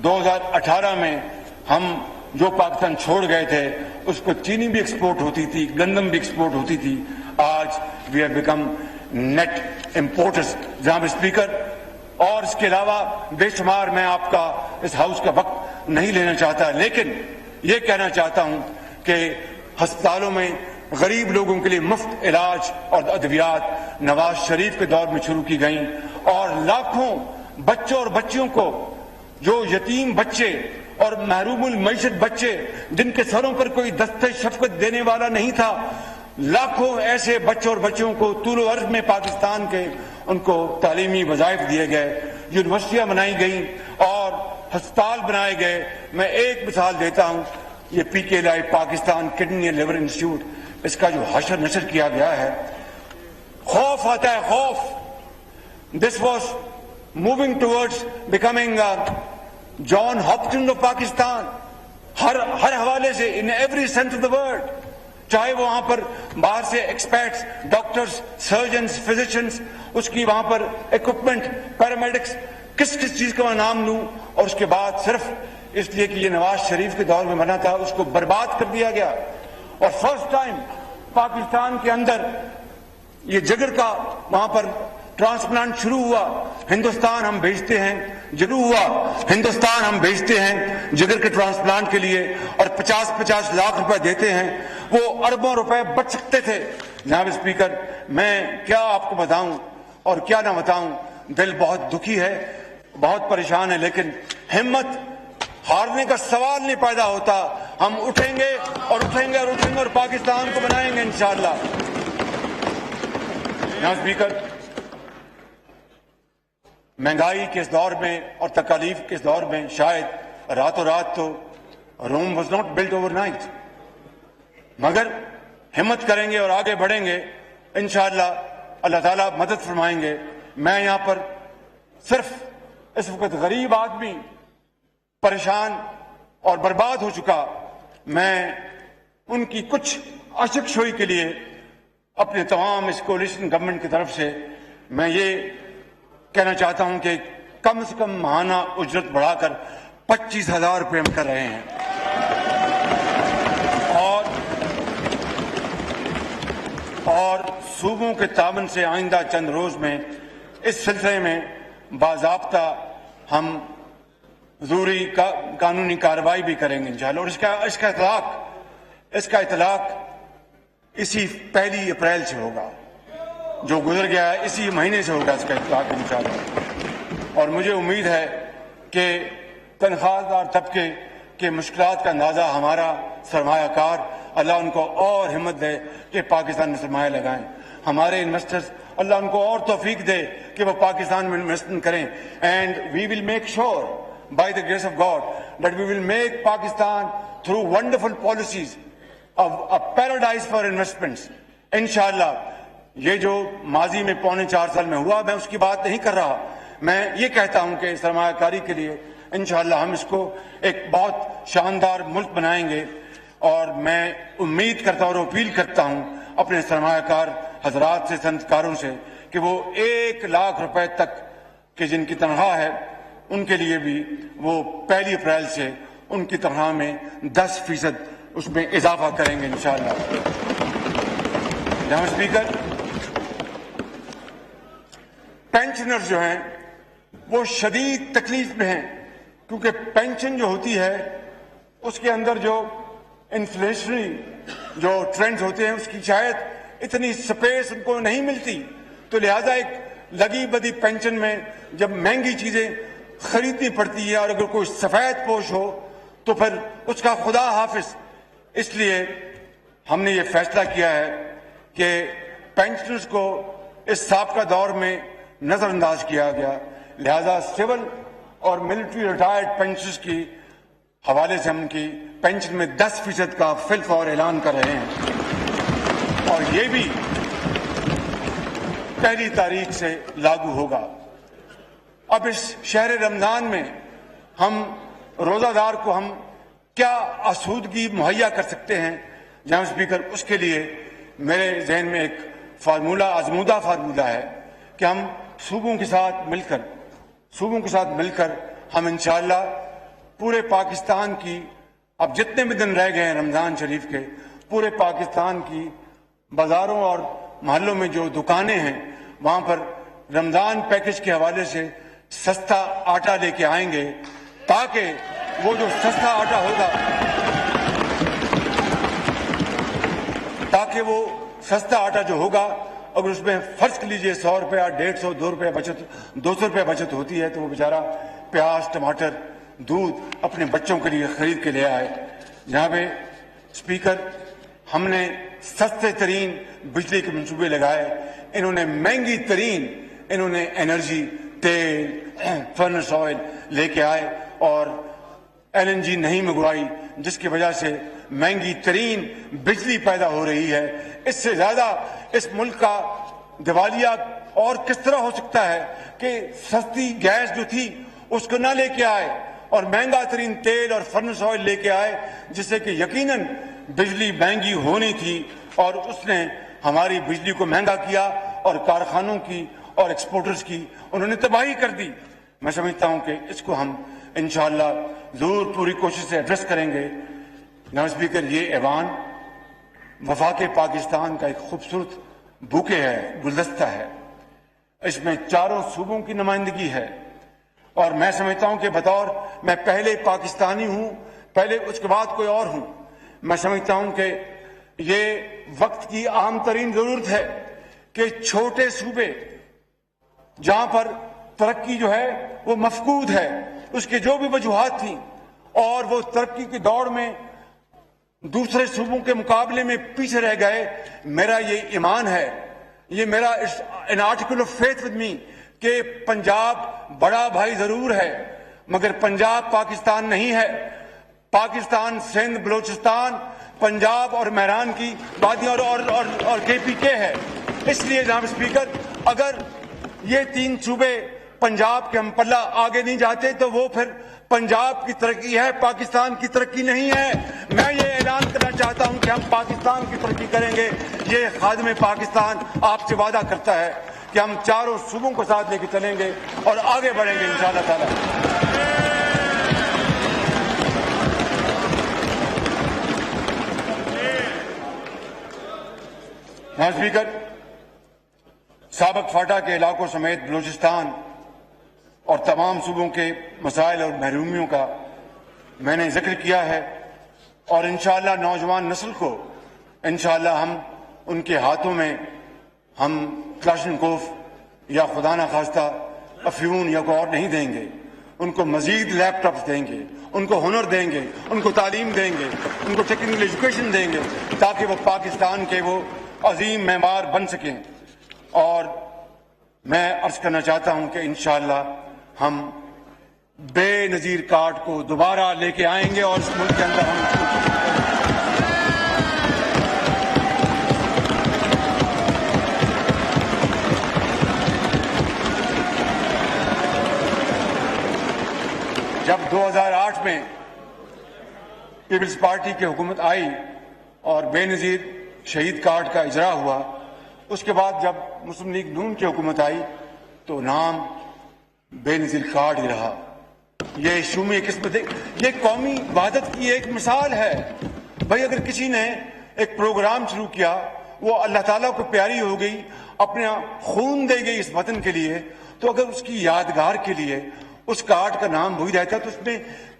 A: 2018 میں ہم جو پاکستان چھوڑ گئے تھے اس کو چینی بھی ایکسپورٹ ہوتی تھی, گندم بھی ایکسپورٹ ہوتی تھی. آج we have become net importers. جناب اسپیکر, اور اس کے علاوہ بے شمار, میں آپ کا اس ہاؤس کا وقت نہیں لینا چاہتا, لیکن یہ کہنا چاہتا ہوں کہ ہسپتالوں میں غریب لوگوں کے لیے مفت علاج اور ادویات نواز شریف کے دور میں شروع کی گئیں, اور لاکھوں بچوں اور بچیوں کو, جو یتیم بچے اور محروم المعیشت بچے جن کے سروں پر کوئی دستِ شفقت دینے والا نہیں تھا, لاکھوں ایسے بچوں اور بچیوں کو طول و عرض میں پاکستان کے ان کو تعلیمی وظائف دیے گئے, یونیورسٹیاں بنائی گئیں اور ہسپتال بنائے گئے. میں ایک مثال دیتا ہوں, یہ PKLI Pakistan kidney and liver institute, اس کا جو حشر نشر کیا گیا ہے, خوف آتا ہے, خوف. This was moving towards becoming Johns Hopkins of Pakistan, ہر حوالے سے, in every sense of the word. چاہے وہ وہاں پر باہر سے ایکسپرٹس، ڈاکٹرز، سرجنز، فزیشنز، اس کی وہاں پر اکوپمنٹ، پیرامیڈکس، کس کس چیز کا میں نام لوں، اور اس کے بعد صرف اس لیے کہ یہ نواز شریف کے دور میں بنا تھا اس کو برباد کر دیا گیا. اور فرسٹ ٹائم پاکستان کے اندر یہ جگر کا وہاں پر ٹرانسپلانٹ شروع ہوا. ہندوستان ہم بھیجتے ہیں، شروع ہوا ہندوستان ہم بھیجتے ہیں جگر کے ٹرانسپلانٹ کے لیے، اور 50-50 لاکھ روپے دیتے ہیں. وہ اربوں روپے بچ سکتے تھے. جناب اسپیکر، میں کیا آپ کو بتاؤں اور کیا نہ بتاؤں، دل بہت دکھی ہے، بہت پریشان ہے، لیکن ہمت ہارنے کا سوال نہیں پیدا ہوتا. ہم اٹھیں گے اور اٹھیں گے اور اٹھیں گے اور پاکستان کو بنائیں گے انشاءاللہ. جناب اسپیکر، مہنگائی کے اس دور میں اور تکالیف کے اس دور میں شاید راتوں رات تو Rome was not built overnight, مگر ہمت کریں گے اور آگے بڑھیں گے انشاءاللہ. اللہ تعالیٰ مدد فرمائیں گے. میں یہاں پر صرف اس وقت غریب آدمی پریشان اور برباد ہو چکا، میں ان کی کچھ اشک شوئی کے لیے اپنے تمام اس کولیشن گورنمنٹ کی طرف سے میں یہ کہنا چاہتا ہوں کہ کم سے کم ماہانہ اجرت بڑھا کر 25,000 روپے ہم کر رہے ہیں. اور صوبوں کے تعاون سے آئندہ چند روز میں اس سلسلے میں باضابطہ ہم ضروری قانونی کارروائی بھی کریں گے انشاءاللہ. اور اس کا اطلاق اسی 1 اپریل سے ہوگا، جو گزر گیا ہے اسی مہینے سے ہوگا اس کا اطلاق انشاءاللہ. اور مجھے امید ہے کہ تنخواہ دار طبقے کے مشکلات کا اندازہ ہمارا سرمایہ کار، اللہ ان کو اور ہمت دے کہ پاکستان میں سرمایہ لگائیں. ہمارے انویسٹرز، اللہ ان کو اور توفیق دے کہ وہ پاکستان میں انویسٹمنٹ کریں. And we will make sure by the grace of God that we will make Pakistan through wonderful policies of a paradise for investments. انشاءاللہ یہ جو ماضی میں 3.25 سال میں ہوا، میں اس کی بات نہیں کر رہا. میں یہ کہتا ہوں کہ سرمایہ کاری کے لیے انشاءاللہ ہم اس کو ایک بہت شاندار ملک بنائیں گے. اور میں امید کرتا ہوں اور اپیل کرتا ہوں اپنے سرمایہ کار حضرات سے، صنعت کاروں سے، کہ وہ 1 لاکھ روپے تک کہ جن کی تنخواہ ہے ان کے لیے بھی وہ 1 اپریل سے ان کی تنخواہ میں 10% اس میں اضافہ کریں گے انشاءاللہ. جناب اسپیکر، پینشنر جو ہیں وہ شدید تکلیف میں ہیں، کیونکہ پینشن جو ہوتی ہے اس کے اندر جو انفلیشنری جو ٹرینڈز ہوتے ہیں اس کی شاید اتنی سپیس ان کو نہیں ملتی. تو لہذا ایک لگی بدی پینشن میں جب مہنگی چیزیں خریدنی پڑتی ہے اور اگر کوئی سفید پوش ہو تو پھر اس کا خدا حافظ. اس لیے ہم نے یہ فیصلہ کیا ہے کہ پینشنرز کو اس سابقہ دور میں نظر انداز کیا گیا، لہذا سول اور ملٹری ریٹائرڈ پینشنرز کی حوالے سے ہم ان کی پینشن میں 10% کا فی الفور اعلان کر رہے ہیں، اور یہ بھی 1 تاریخ سے لاگو ہوگا. اب اس شہر رمضان میں ہم روزہ دار کو ہم کیا آسودگی مہیا کر سکتے ہیں جناب اسپیکر؟ اس کے لیے میرے ذہن میں ایک فارمولہ، آزمودہ فارمولہ ہے کہ ہم صوبوں کے ساتھ مل کر ہم انشاءاللہ پورے پاکستان کی، اب جتنے بھی دن رہ گئے ہیں رمضان شریف کے، پورے پاکستان کی بازاروں اور محلوں میں جو دکانیں ہیں وہاں پر رمضان پیکج کے حوالے سے سستا آٹا لے کے آئیں گے، تاکہ وہ جو سستا آٹا ہوگا، تاکہ وہ سستا آٹا جو ہوگا اگر اس میں فرض کر لیجئے 100 روپیہ، 150، 2 روپے بچت، 200 روپے بچت ہوتی ہے، تو وہ بیچارہ پیاز، ٹماٹر، دودھ اپنے بچوں کے لیے خرید کے لے آئے. جناب اسپیکر، ہم نے سستے ترین بجلی کے منصوبے لگائے، انہوں نے مہنگی ترین انرجی، تیل، فرنس آئل لے کے آئے اور LNG نہیں منگوائی، جس کی وجہ سے مہنگی ترین بجلی پیدا ہو رہی ہے. اس سے زیادہ اس ملک کا دیوالیہ اور کس طرح ہو سکتا ہے کہ سستی گیس جو تھی اس کو نہ لے کے آئے اور مہنگا ترین تیل اور فرنس آئل لے کے آئے، جس سے کہ یقیناً بجلی مہنگی ہونی تھی اور اس نے ہماری بجلی کو مہنگا کیا اور کارخانوں کی اور ایکسپورٹرز کی انہوں نے تباہی کر دی. میں سمجھتا ہوں کہ اس کو ہم انشاءاللہ ضرور پوری کوشش سے ایڈریس کریں گے. جناب اسپیکر، یہ ایوان وفاق پاکستان کا ایک خوبصورت بوکے ہے، گلدستہ ہے. اس میں چاروں صوبوں کی نمائندگی ہے اور میں سمجھتا ہوں کہ بطور میں پہلے پاکستانی ہوں، پہلے اس کے بعد کوئی اور ہوں. میں سمجھتا ہوں کہ یہ وقت کی اہم ترین ضرورت ہے کہ چھوٹے صوبے جہاں پر ترقی جو ہے وہ مفقود ہے، اس کے جو بھی وجوہات تھیں اور وہ ترقی کی دوڑ میں دوسرے صوبوں کے مقابلے میں پیچھے رہ گئے. میرا یہ ایمان ہے، یہ میرا in article of faith with me کہ پنجاب بڑا بھائی ضرور ہے مگر پنجاب پاکستان نہیں ہے. پاکستان سندھ، بلوچستان، پنجاب اور مہران کی وادیاں اور کے پی کے ہے. اس لیے جناب اسپیکر، اگر یہ تین صوبے پنجاب کے ہم پلہ آگے نہیں جاتے تو وہ پھر پنجاب کی ترقی ہے، پاکستان کی ترقی نہیں ہے. میں یہ اعلان کرنا چاہتا ہوں کہ ہم پاکستان کی ترقی کریں گے. یہ خادم پاکستان آپ سے وعدہ کرتا ہے کہ ہم چاروں صوبوں کو ساتھ لے کے چلیں گے اور آگے بڑھیں گے انشاءاللہ تعالی. جناب اسپیکر، سابق فاٹا کے علاقوں سمیت بلوچستان اور تمام صوبوں کے مسائل اور محرومیوں کا میں نے ذکر کیا ہے اور انشاءاللہ نوجوان نسل کو انشاءاللہ ہم ان کے ہاتھوں میں ہم کلاشنکوف یا خدا نخواستہ افیون یا کوئی اور نہیں دیں گے. ان کو مزید لیپ ٹاپس دیں گے، ان کو ہنر دیں گے، ان کو تعلیم دیں گے، ان کو ٹیکنیکل ایجوکیشن دیں گے تاکہ وہ پاکستان کے وہ عظیم معمار بن سکیں. اور میں عرض کرنا چاہتا ہوں کہ انشاءاللہ ہم بے نظیر کارڈ کو دوبارہ لے کے آئیں گے اور اس ملک کے اندر ہم جب 2008 میں پیپلز پارٹی کی حکومت آئی اور بے نظیر شہید کارڈ کا اجرا ہوا، اس کے بعد جب مسلم لیگ نون کی حکومت آئی تو نام بے نظیر کارڈ ہی رہا. یہ شومی قسمت، یہ قومی وحدت کی ایک مثال ہے. بھائی اگر کسی نے ایک پروگرام شروع کیا، وہ اللہ تعالیٰ کو پیاری ہو گئی، اپنا خون دے گئی اس وطن کے لیے، تو اگر اس کی یادگار کے لیے اس کارڈ کا نام وہی رہتا تو اس میں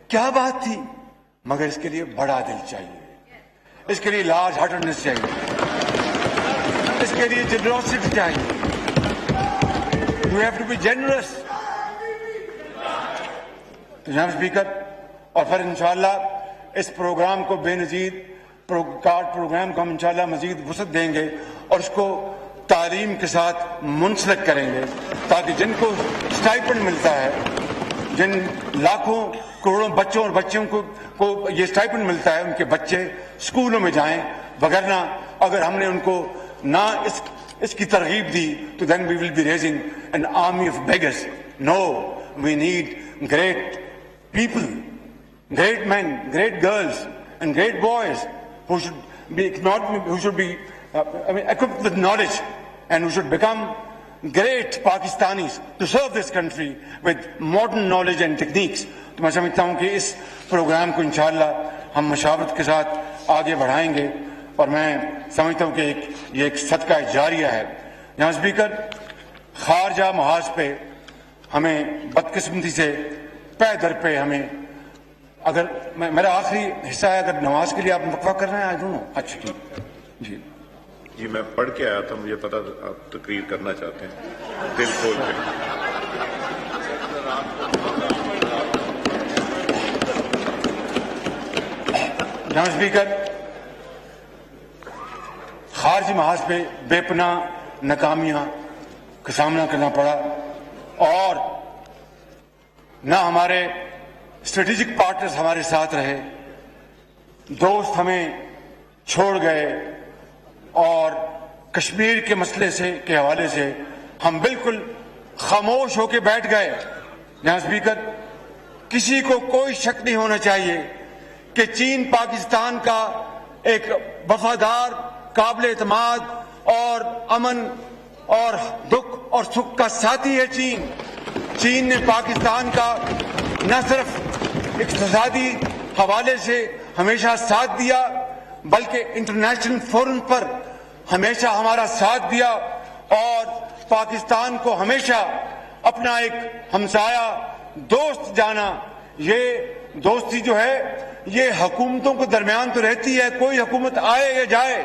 A: کیا بات تھی. مگر اس کے لیے بڑا دل چاہیے، اس کے لیے لارج ہارٹڈنس چاہیے، اس کے لیے جنروسٹی چاہیے. You have to be generous. تو جناب اسپیکر، اور پھر انشاءاللہ اس پروگرام کو بے نظیر کارڈ پروگرام کو ہم انشاءاللہ مزید وسعت دیں گے اور اس کو تعلیم کے ساتھ منسلک کریں گے تاکہ جن کو اسٹائپنڈ ملتا ہے، جن لاکھوں کروڑوں بچوں اور بچیوں کو یہ اسٹائپنڈ ملتا ہے، ان کے بچے اسکولوں میں جائیں. وگرنہ اگر ہم نے ان کو نہ اس کی ترغیب دی تو then we will be raising an army of beggars. No, we need great people, great men, great girls and great boys who should be equipped with knowledge and who should become great Pakistanis to serve this country with modern knowledge and techniques. تو میں سمجھتا ہوں کہ اس programme کو انشاءاللہ ہم مشاورت کے ساتھ آگے بڑھائیں گے اور میں سمجھتا ہوں کہ یہ ایک صدقہ جاریہ ہے. جہاں اسپیکر، خارجہ محاذ پہ ہمیں بدقسمتی سے پے در پہ ہمیں، اگر میرا آخری حصہ ہے، اگر نماز کے لیے آپ وقفہ کر رہے ہیں آج دونوں، اچھا ٹھیک
B: جی میں پڑھ کے آیا تھا، مجھے پتا آپ تقریر کرنا چاہتے ہیں، دل کھول کے.
A: جناب اسپیکر، خارجی محاذ پہ بے پناہ ناکامیاں کا سامنا کرنا پڑا اور نہ ہمارے اسٹریٹجک پارٹنرز ہمارے ساتھ رہے، دوست ہمیں چھوڑ گئے اور کشمیر کے مسئلے کے حوالے سے ہم بالکل خاموش ہو کے بیٹھ گئے. جہاں اسپیکر، کسی کو کوئی شک نہیں ہونا چاہیے کہ چین پاکستان کا ایک وفادار، قابل اعتماد اور امن اور دکھ اور سکھ کا ساتھی ہے چین. چین نے پاکستان کا نہ صرف اقتصادی حوالے سے ہمیشہ ساتھ دیا بلکہ انٹرنیشنل فورم پر ہمیشہ ہمارا ساتھ دیا اور پاکستان کو ہمیشہ اپنا ایک ہمسایہ دوست جانا. یہ دوستی جو ہے یہ حکومتوں کے درمیان تو رہتی ہے، کوئی حکومت آئے یا جائے،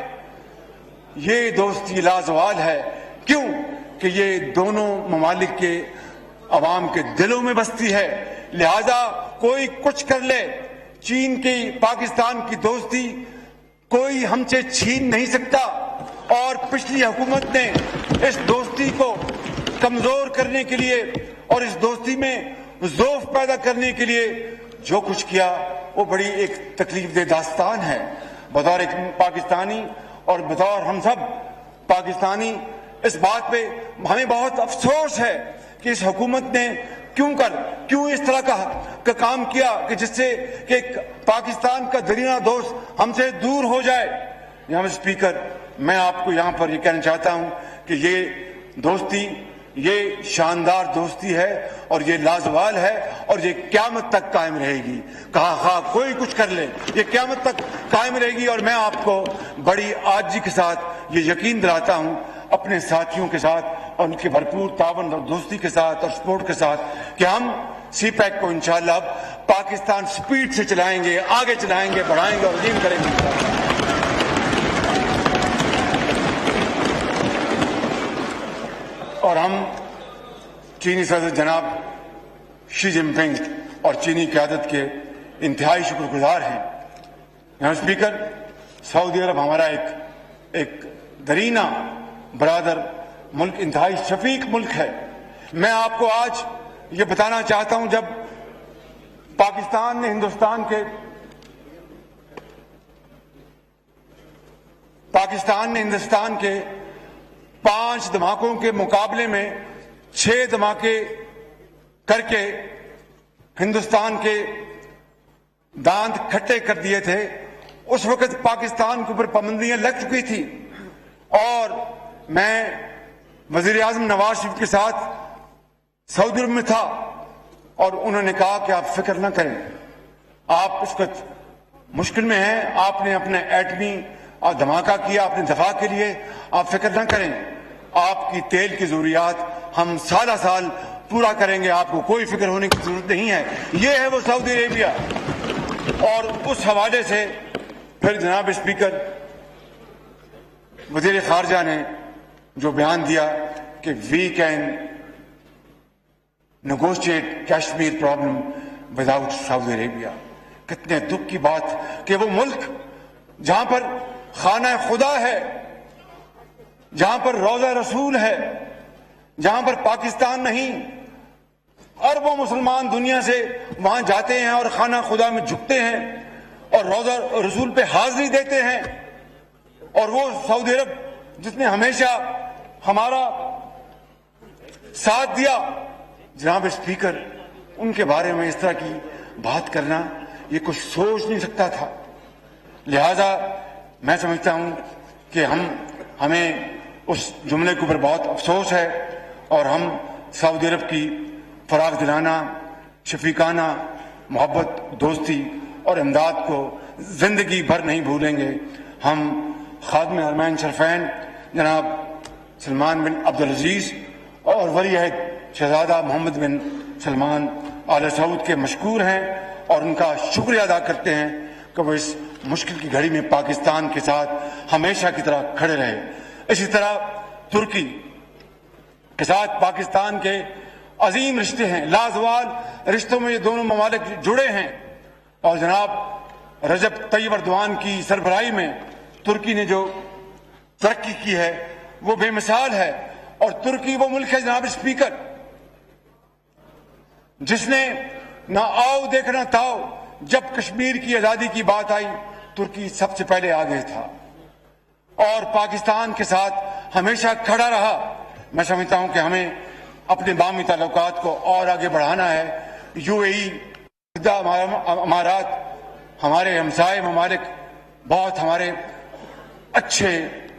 A: یہ دوستی لازوال ہے. کیوں کہ یہ دونوں ممالک کے عوام کے دلوں میں بستی ہے. لہذا کوئی کچھ کر لے، چین کی پاکستان کی دوستی کوئی ہم سے چھین نہیں سکتا. اور پچھلی حکومت نے اس دوستی کو کمزور کرنے کے لیے اور اس دوستی میں ضعف پیدا کرنے کے لیے جو کچھ کیا وہ بڑی ایک تکلیف دہ داستان ہے. بطور ایک پاکستانی اور بطور ہم سب پاکستانی اس بات پہ ہمیں بہت افسوس ہے کہ اس حکومت نے کیوں اس طرح کا کام کیا کہ جس سے کہ پاکستان کا درینہ دوست ہم سے دور ہو جائے. جناب اسپیکر، میں آپ کو یہاں پر یہ کہنا چاہتا ہوں کہ یہ دوستی یہ شاندار دوستی ہے اور یہ لازوال ہے اور یہ قیامت تک قائم رہے گی. کہا کوئی کچھ کر لے، یہ قیامت تک قائم رہے گی. اور میں آپ کو بڑی عاجزی کے ساتھ یہ یقین دلاتا ہوں اپنے ساتھیوں کے ساتھ اور ان کے بھرپور تعاون اور دوستی کے ساتھ اور سپورٹ کے ساتھ کہ ہم سی پیک کو انشاءاللہ اب پاکستان سپیڈ سے چلائیں گے، آگے چلائیں گے، بڑھائیں گے اور عظیم کریں گے. اور ہم چینی صدر جناب شی جن پنگ اور چینی قیادت کے انتہائی شکر گزار ہیں. جناب اسپیکر، سعودی عرب ہمارا ایک درینہ برادر ملک، انتہائی شفیق ملک ہے. میں آپ کو آج یہ بتانا چاہتا ہوں جب پاکستان نے ہندوستان کے 5 دھماکوں کے مقابلے میں 6 دھماکے کر کے ہندوستان کے دانت کھٹے کر دیے تھے. اس وقت پاکستان کے اوپر پابندیاں لگ چکی تھی اور میں وزیر اعظم نواز شریف کے ساتھ سعودی عرب میں تھا اور انہوں نے کہا کہ آپ فکر نہ کریں، آپ اس وقت مشکل میں ہیں، آپ نے اپنا ایٹمی دھماکہ کیا اپنے دفاع کے لیے، آپ فکر نہ کریں، آپ کی تیل کی ضروریات ہم سالہ سال پورا کریں گے، آپ کو کوئی فکر ہونے کی ضرورت نہیں ہے. یہ ہے وہ سعودی عربیہ. اور اس حوالے سے پھر جناب اسپیکر وزیر خارجہ نے جو بیان دیا کہ we can negotiate Kashmir problem without Saudi Arabia. کتنے دکھ کی بات کہ وہ ملک جہاں پر خانہ خدا ہے، جہاں پر روضہ رسول ہے، جہاں پر پاکستان نہیں، اربوں مسلمان دنیا سے وہاں جاتے ہیں اور خانہ خدا میں جھکتے ہیں اور روضہ رسول پہ حاضری دیتے ہیں. اور وہ سعودی عرب جس نے ہمیشہ ہمارا ساتھ دیا، جناب اسپیکر ان کے بارے میں اس طرح کی بات کرنا یہ کچھ سوچ نہیں سکتا تھا. لہذا میں سمجھتا ہوں کہ ہمیں اس جملے کے اوپر بہت افسوس ہے اور ہم سعودی عرب کی فراغ دلانہ، شفیقانہ محبت، دوستی اور امداد کو زندگی بھر نہیں بھولیں گے. ہم خادم حرمین شریفین جناب سلمان بن عبدالعزیز اور ولی عہد شہزادہ محمد بن سلمان آل سعود کے مشکور ہیں اور ان کا شکریہ ادا کرتے ہیں کہ وہ اس مشکل کی گھڑی میں پاکستان کے ساتھ ہمیشہ کی طرح کھڑے رہے. اسی طرح ترکی کے ساتھ پاکستان کے عظیم رشتے ہیں، لازوال رشتوں میں یہ دونوں ممالک جڑے ہیں اور جناب رجب طیب اردوان کی سربراہی میں ترکی نے جو ترقی کی ہے وہ بے مثال ہے. اور ترکی وہ ملک ہے جناب اسپیکر جس نے نہ آؤ دیکھنا تھاؤ، جب کشمیر کی آزادی کی بات آئی ترکی سب سے پہلے آگے تھا اور پاکستان کے ساتھ ہمیشہ کھڑا رہا. میں سمجھتا ہوں کہ ہمیں اپنے باہمی تعلقات کو اور آگے بڑھانا ہے. UAE، امارات، ہمارے ہمسائے ممالک بہت ہمارے اچھے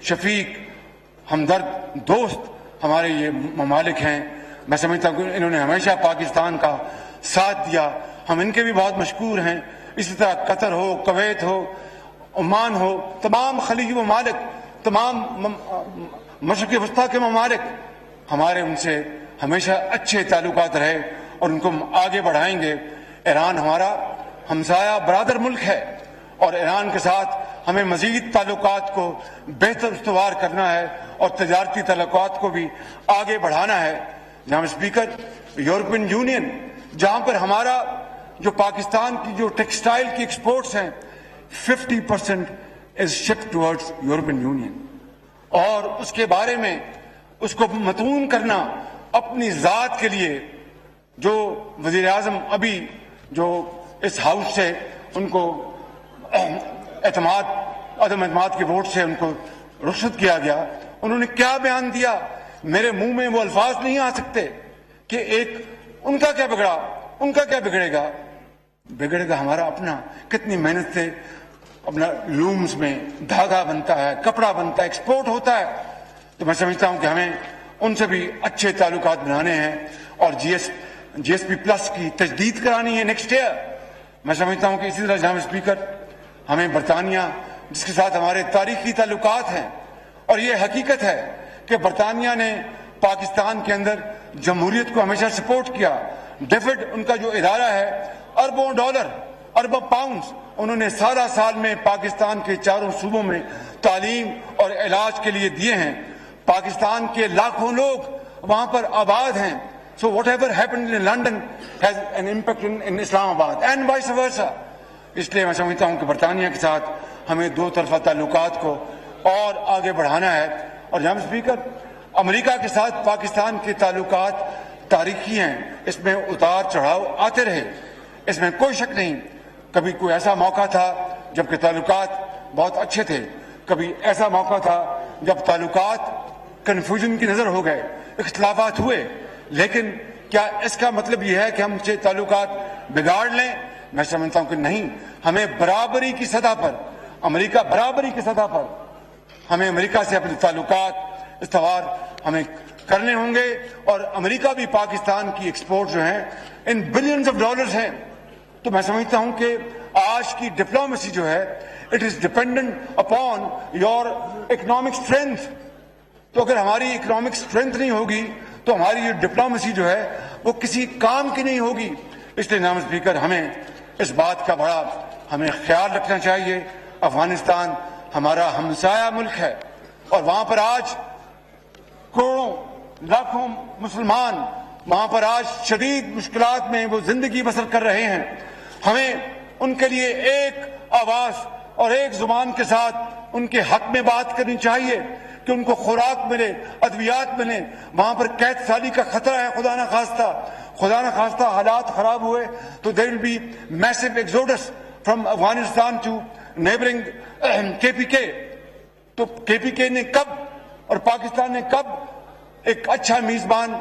A: شفیق ہمدرد دوست ہمارے یہ ممالک ہیں. میں سمجھتا ہوں کہ انہوں نے ہمیشہ پاکستان کا ساتھ دیا, ہم ان کے بھی بہت مشکور ہیں. اسی طرح قطر ہو, کویت ہو, عمان ہو, تمام خلیجی ممالک, تمام مشرق وسطیٰ کے ممالک, ہمارے ان سے ہمیشہ اچھے تعلقات رہے اور ان کو ہم آگے بڑھائیں گے. ایران ہمارا ہمسایہ برادر ملک ہے اور ایران کے ساتھ ہمیں مزید تعلقات کو بہتر استوار کرنا ہے اور تجارتی تعلقات کو بھی آگے بڑھانا ہے. جناب اسپیکر, یورپین یونین جہاں پر ہمارا جو پاکستان کی جو ٹیکسٹائل کی ایکسپورٹس ہیں 50% از شپ ٹورڈز یورپین یونین, اور اس کے بارے میں اس کو متون کرنا اپنی ذات کے لیے, جو وزیر اعظم ابھی جو اس ہاؤس سے ان کو عدم اعتماد کے ووٹ سے ان کو رخصت کیا گیا, انہوں نے کیا بیان دیا؟ میرے منہ میں وہ الفاظ نہیں آ سکتے کہ ایک ان کا کیا بگڑا, ان کا کیا بگڑے گا. بگڑے گا ہمارا اپنا. کتنی محنت سے اپنا لومز میں دھاگا بنتا ہے, کپڑا بنتا ہے, ایکسپورٹ ہوتا ہے. تو میں سمجھتا ہوں کہ ہمیں ان سے بھی اچھے تعلقات بنانے ہیں اور جی ایس پی پلس کی تجدید کرانی ہے نیکسٹ ایئر. میں سمجھتا ہوں کہ اسی طرح جناب اسپیکر ہمیں برطانیہ جس کے ساتھ ہمارے تاریخی تعلقات ہیں, اور یہ حقیقت ہے کہ برطانیہ نے پاکستان کے اندر جمہوریت کو ہمیشہ سپورٹ کیا. ڈیفڈ ان کا جو ادارہ ہے, اربوں ڈالر, اربوں پاؤنڈز انہوں نے سال میں پاکستان کے چاروں صوبوں میں تعلیم اور علاج کے لیے دیے ہیں. پاکستان کے لاکھوں لوگ وہاں پر آباد ہیں. So whatever happened in London has an impact in Islamabad and vice versa. اس لیے میں سمجھتا ہوں کہ برطانیہ کے ساتھ ہمیں دو طرفہ تعلقات کو اور آگے بڑھانا ہے. اور جناب اسپیکر, امریکہ کے ساتھ پاکستان کے تعلقات تاریخی ہیں, اس میں اتار چڑھاؤ آتے رہے, اس میں کوئی شک نہیں. کبھی کوئی ایسا موقع تھا جب کہ تعلقات بہت اچھے تھے, کبھی ایسا موقع تھا جب تعلقات کنفیوژن کی نظر ہو گئے, اختلافات ہوئے. لیکن کیا اس کا مطلب یہ ہے کہ ہم سے تعلقات بگاڑ لیں؟ میں سمجھتا ہوں کہ نہیں. ہمیں برابری کی سطح پر, امریکہ برابری کی سطح پر ہمیں امریکہ سے اپنے تعلقات استوار ہمیں کرنے ہوں گے. اور امریکہ بھی پاکستان کی ایکسپورٹ جو ہیں ان بلینز آف ڈالرز ہیں. تو میں سمجھتا ہوں کہ آج کی ڈپلومیسی جو ہے it is dependent upon your economic strength. تو اگر ہماری اکنامک اسٹرینتھ نہیں ہوگی تو ہماری یہ ڈپلومیسی جو ہے وہ کسی کام کی نہیں ہوگی. اس لیے جناب اسپیکر ہمیں اس بات کا بڑا ہمیں خیال رکھنا چاہیے. افغانستان ہمارا ہمسایہ ملک ہے اور وہاں پر آج کروڑوں لاکھوں مسلمان وہاں پر آج شدید مشکلات میں وہ زندگی بسر کر رہے ہیں. ہمیں ان کے لیے ایک آواز اور ایک زبان کے ساتھ ان کے حق میں بات کرنی چاہیے کہ ان کو خوراک ملے, ادویات ملے. وہاں پر قید سالی کا خطرہ ہے, خدا نہ خواستہ حالات خراب ہوئے تو there will be massive exodus from Afghanistan to neighboring KPK. تو KPK نے کب اور پاکستان نے کب ایک اچھا میزبان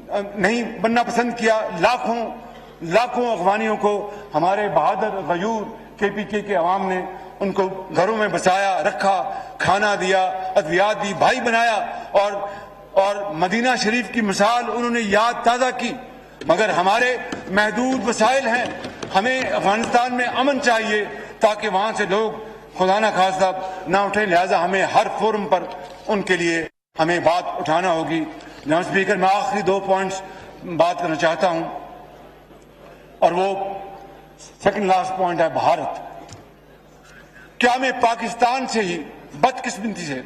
A: نہیں بننا پسند کیا؟ لاکھوں افغانیوں کو ہمارے بہادر غیور KPK کے عوام نے ان کو گھروں میں بسایا, رکھا, کھانا دیا, ادویات دی, بھائی بنایا اور مدینہ شریف کی مثال انہوں نے یاد تازہ کی. مگر ہمارے محدود وسائل ہیں, ہمیں افغانستان میں امن چاہیے تاکہ وہاں سے لوگ خدا نہ خواستہ نہ اٹھیں. لہذا ہمیں ہر فورم پر ان کے لیے ہمیں بات اٹھانا ہوگی. جناب اسپیکر, میں آخری 2 پوائنٹس بات کرنا چاہتا ہوں اور وہ سیکنڈ لاسٹ پوائنٹ ہے بھارت. کیا ہمیں پاکستان سے ہی بدقسمتی سے,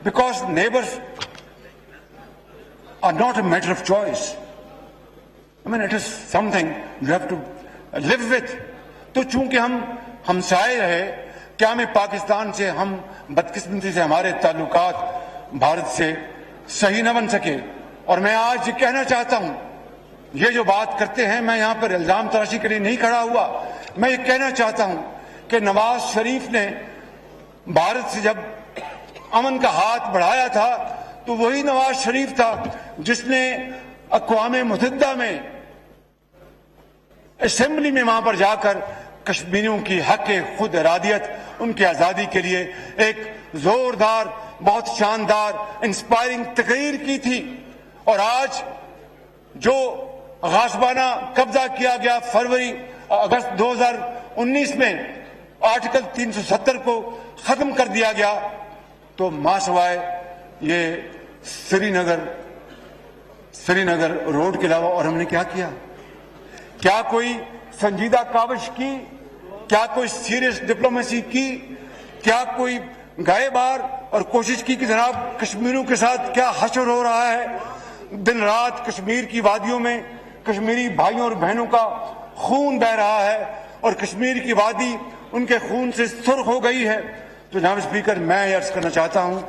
A: because neighbours are not a matter of choice, I mean it is something you have to live with. تو چونکہ ہم ہمسائے رہے, کیا ہمیں پاکستان سے ہم بدقسمتی سے ہمارے تعلقات بھارت سے صحیح نہ بن سکے؟ اور میں آج یہ کہنا چاہتا ہوں, یہ جو بات کرتے ہیں, میں یہاں پر الزام تراشی کے لیے نہیں کھڑا ہوا, میں یہ کہنا چاہتا ہوں کہ نواز شریف نے بھارت سے جب امن کا ہاتھ بڑھایا تھا تو وہی نواز شریف تھا جس نے اقوام متحدہ میں اسمبلی میں وہاں پر جا کر کشمیریوں کی حق خود ارادیت ان کی آزادی کے لیے ایک زوردار، بہت شاندار، انسپائرنگ تقریر کی تھی، اور آج جو غاصبانہ قبضہ کیا گیا اگست 2019 میں آرٹیکل 370 کو ختم کر دیا گیا، تو ماں سوائے یہ سری نگر روڈ کے علاوہ اور ہم نے کیا کیا؟ کیا کوئی سنجیدہ کاوش کی؟ کیا کوئی سیریس ڈپلومیسی کی؟ کیا کوئی گائے بار اور کوشش کی کہ جناب کشمیریوں کے ساتھ کیا حشر ہو رہا ہے؟ دن رات کشمیر کی وادیوں میں کشمیری بھائیوں اور بہنوں کا خون بہ رہا ہے، اور کشمیر کی وادی ان کے خون سے سرخ ہو گئی ہے۔ تو جناب اسپیکر، میں یہ عرض کرنا چاہتا ہوں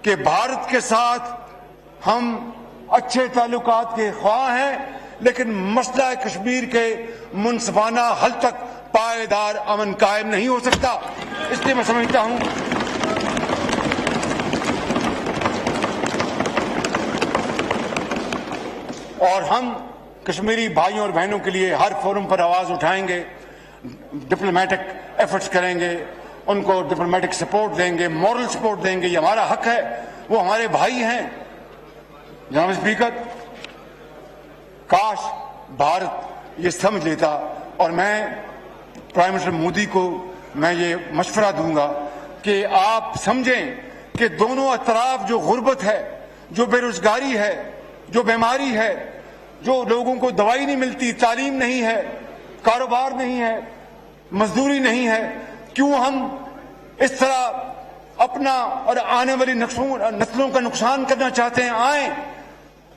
A: کہ بھارت کے ساتھ ہم اچھے تعلقات کے خواہاں ہیں، لیکن مسئلہ کشمیر کے منصفانہ حل تک پائیدار امن قائم نہیں ہو سکتا۔ اس لیے میں سمجھتا ہوں اور ہم کشمیری بھائیوں اور بہنوں کے لیے ہر فورم پر آواز اٹھائیں گے، ڈپلومیٹک ایفرٹس کریں گے، ان کو ڈپلومیٹک سپورٹ دیں گے، مورل سپورٹ دیں گے۔ یہ ہمارا حق ہے، وہ ہمارے بھائی ہیں۔ جناب اسپیکر، کاش بھارت یہ سمجھ لیتا، اور میں پرائم منسٹر مودی کو میں یہ مشورہ دوں گا کہ آپ سمجھیں کہ دونوں اطراف جو غربت ہے، جو بے روزگاری ہے، جو بیماری ہے، جو لوگوں کو دوائی نہیں ملتی، تعلیم نہیں ہے، کاروبار نہیں ہے، مزدوری نہیں ہے، کیوں ہم اس طرح اپنا اور آنے والی نسلوں کا نقصان کرنا چاہتے ہیں؟ آئیں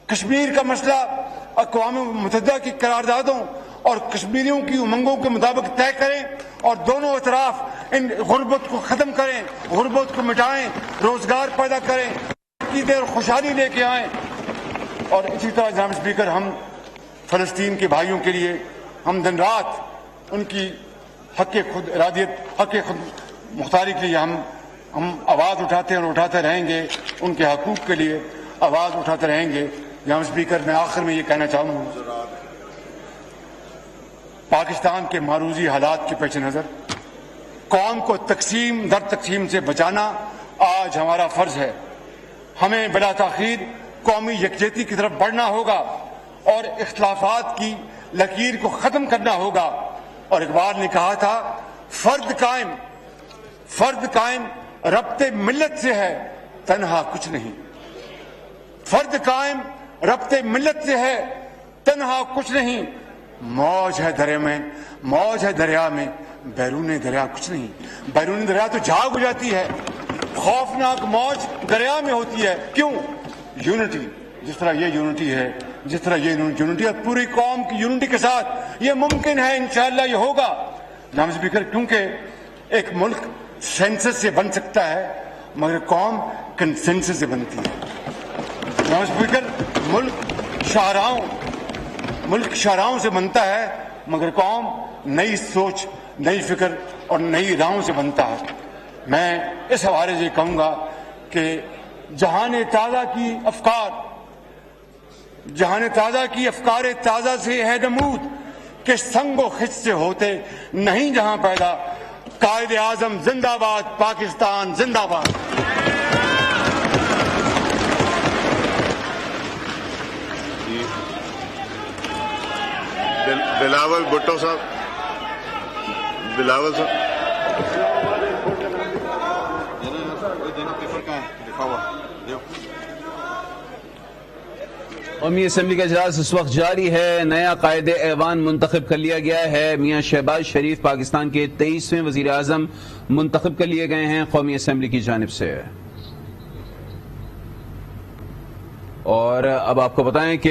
A: کشمیر کا مسئلہ اقوام متحدہ کی قراردادوں اور کشمیریوں کی امنگوں کے مطابق طے کریں، اور دونوں اطراف ان غربت کو ختم کریں، غربت کو مٹائیں، روزگار پیدا کریں، عقیدے اور خوشحالی لے کے آئیں۔ اور اسی طرح جناب اسپیکر، ہم فلسطین کے بھائیوں کے لیے ہم دن رات ان کی حق خود ارادیت، حق خود مختاری کے لیے ہم آواز اٹھاتے ہیں اور اٹھاتے رہیں گے، ان کے حقوق کے لیے آواز اٹھاتے رہیں گے۔ جناب اسپیکر، میں آخر میں یہ کہنا چاہوں گا، پاکستان کے معروضی حالات کے پیش نظر قوم کو تقسیم در تقسیم سے بچانا آج ہمارا فرض ہے۔ ہمیں بلا تاخیر قومی یکجہتی کی طرف بڑھنا ہوگا اور اختلافات کی لکیر کو ختم کرنا ہوگا۔ اور اقبال نے کہا تھا، فرد قائم ربط ملت سے ہے، تنہا کچھ نہیں۔ فرد قائم ربط ملت سے ہے، تنہا کچھ نہیں۔ موج ہے دریا میں بیرون دریا کچھ نہیں۔ بیرون دریا تو جھاگ ہو جاتی ہے، خوفناک موج دریا میں ہوتی ہے۔ کیوں؟ یونٹی، جس طرح یہ یونٹی ہے، جس طرح یہ یونٹی اور پوری قوم کی یونٹی کے ساتھ یہ ممکن ہے، انشاءاللہ یہ ہوگا۔ جناب اسپیکر، کیونکہ ایک ملک سینسس سے بن سکتا ہے مگر قوم کنسنسس سے بنتی ہے۔ جناب اسپیکر، ملک شاہراہوں سے بنتا ہے مگر قوم نئی سوچ، نئی فکر اور نئی راہوں سے بنتا ہے۔ میں اس حوالے سے کہوں گا کہ جہان تازہ کی افکار تازہ سے ہے نمود کہ سنگ و خچ سے ہوتے نہیں جہاں پیدا۔ قائد اعظم زندہ باد، پاکستان زندہ باد۔
B: بلاول بھٹو صاحب، بلاول صاحب،
D: قومی اسمبلی کا اجلاس اس وقت جاری ہے۔ نیا قائد ایوان منتخب کر لیا گیا ہے۔ میاں شہباز شریف پاکستان کے 23ویں وزیر اعظم منتخب کر لیے گئے ہیں قومی اسمبلی کی جانب سے۔ اور اب آپ کو بتائیں کہ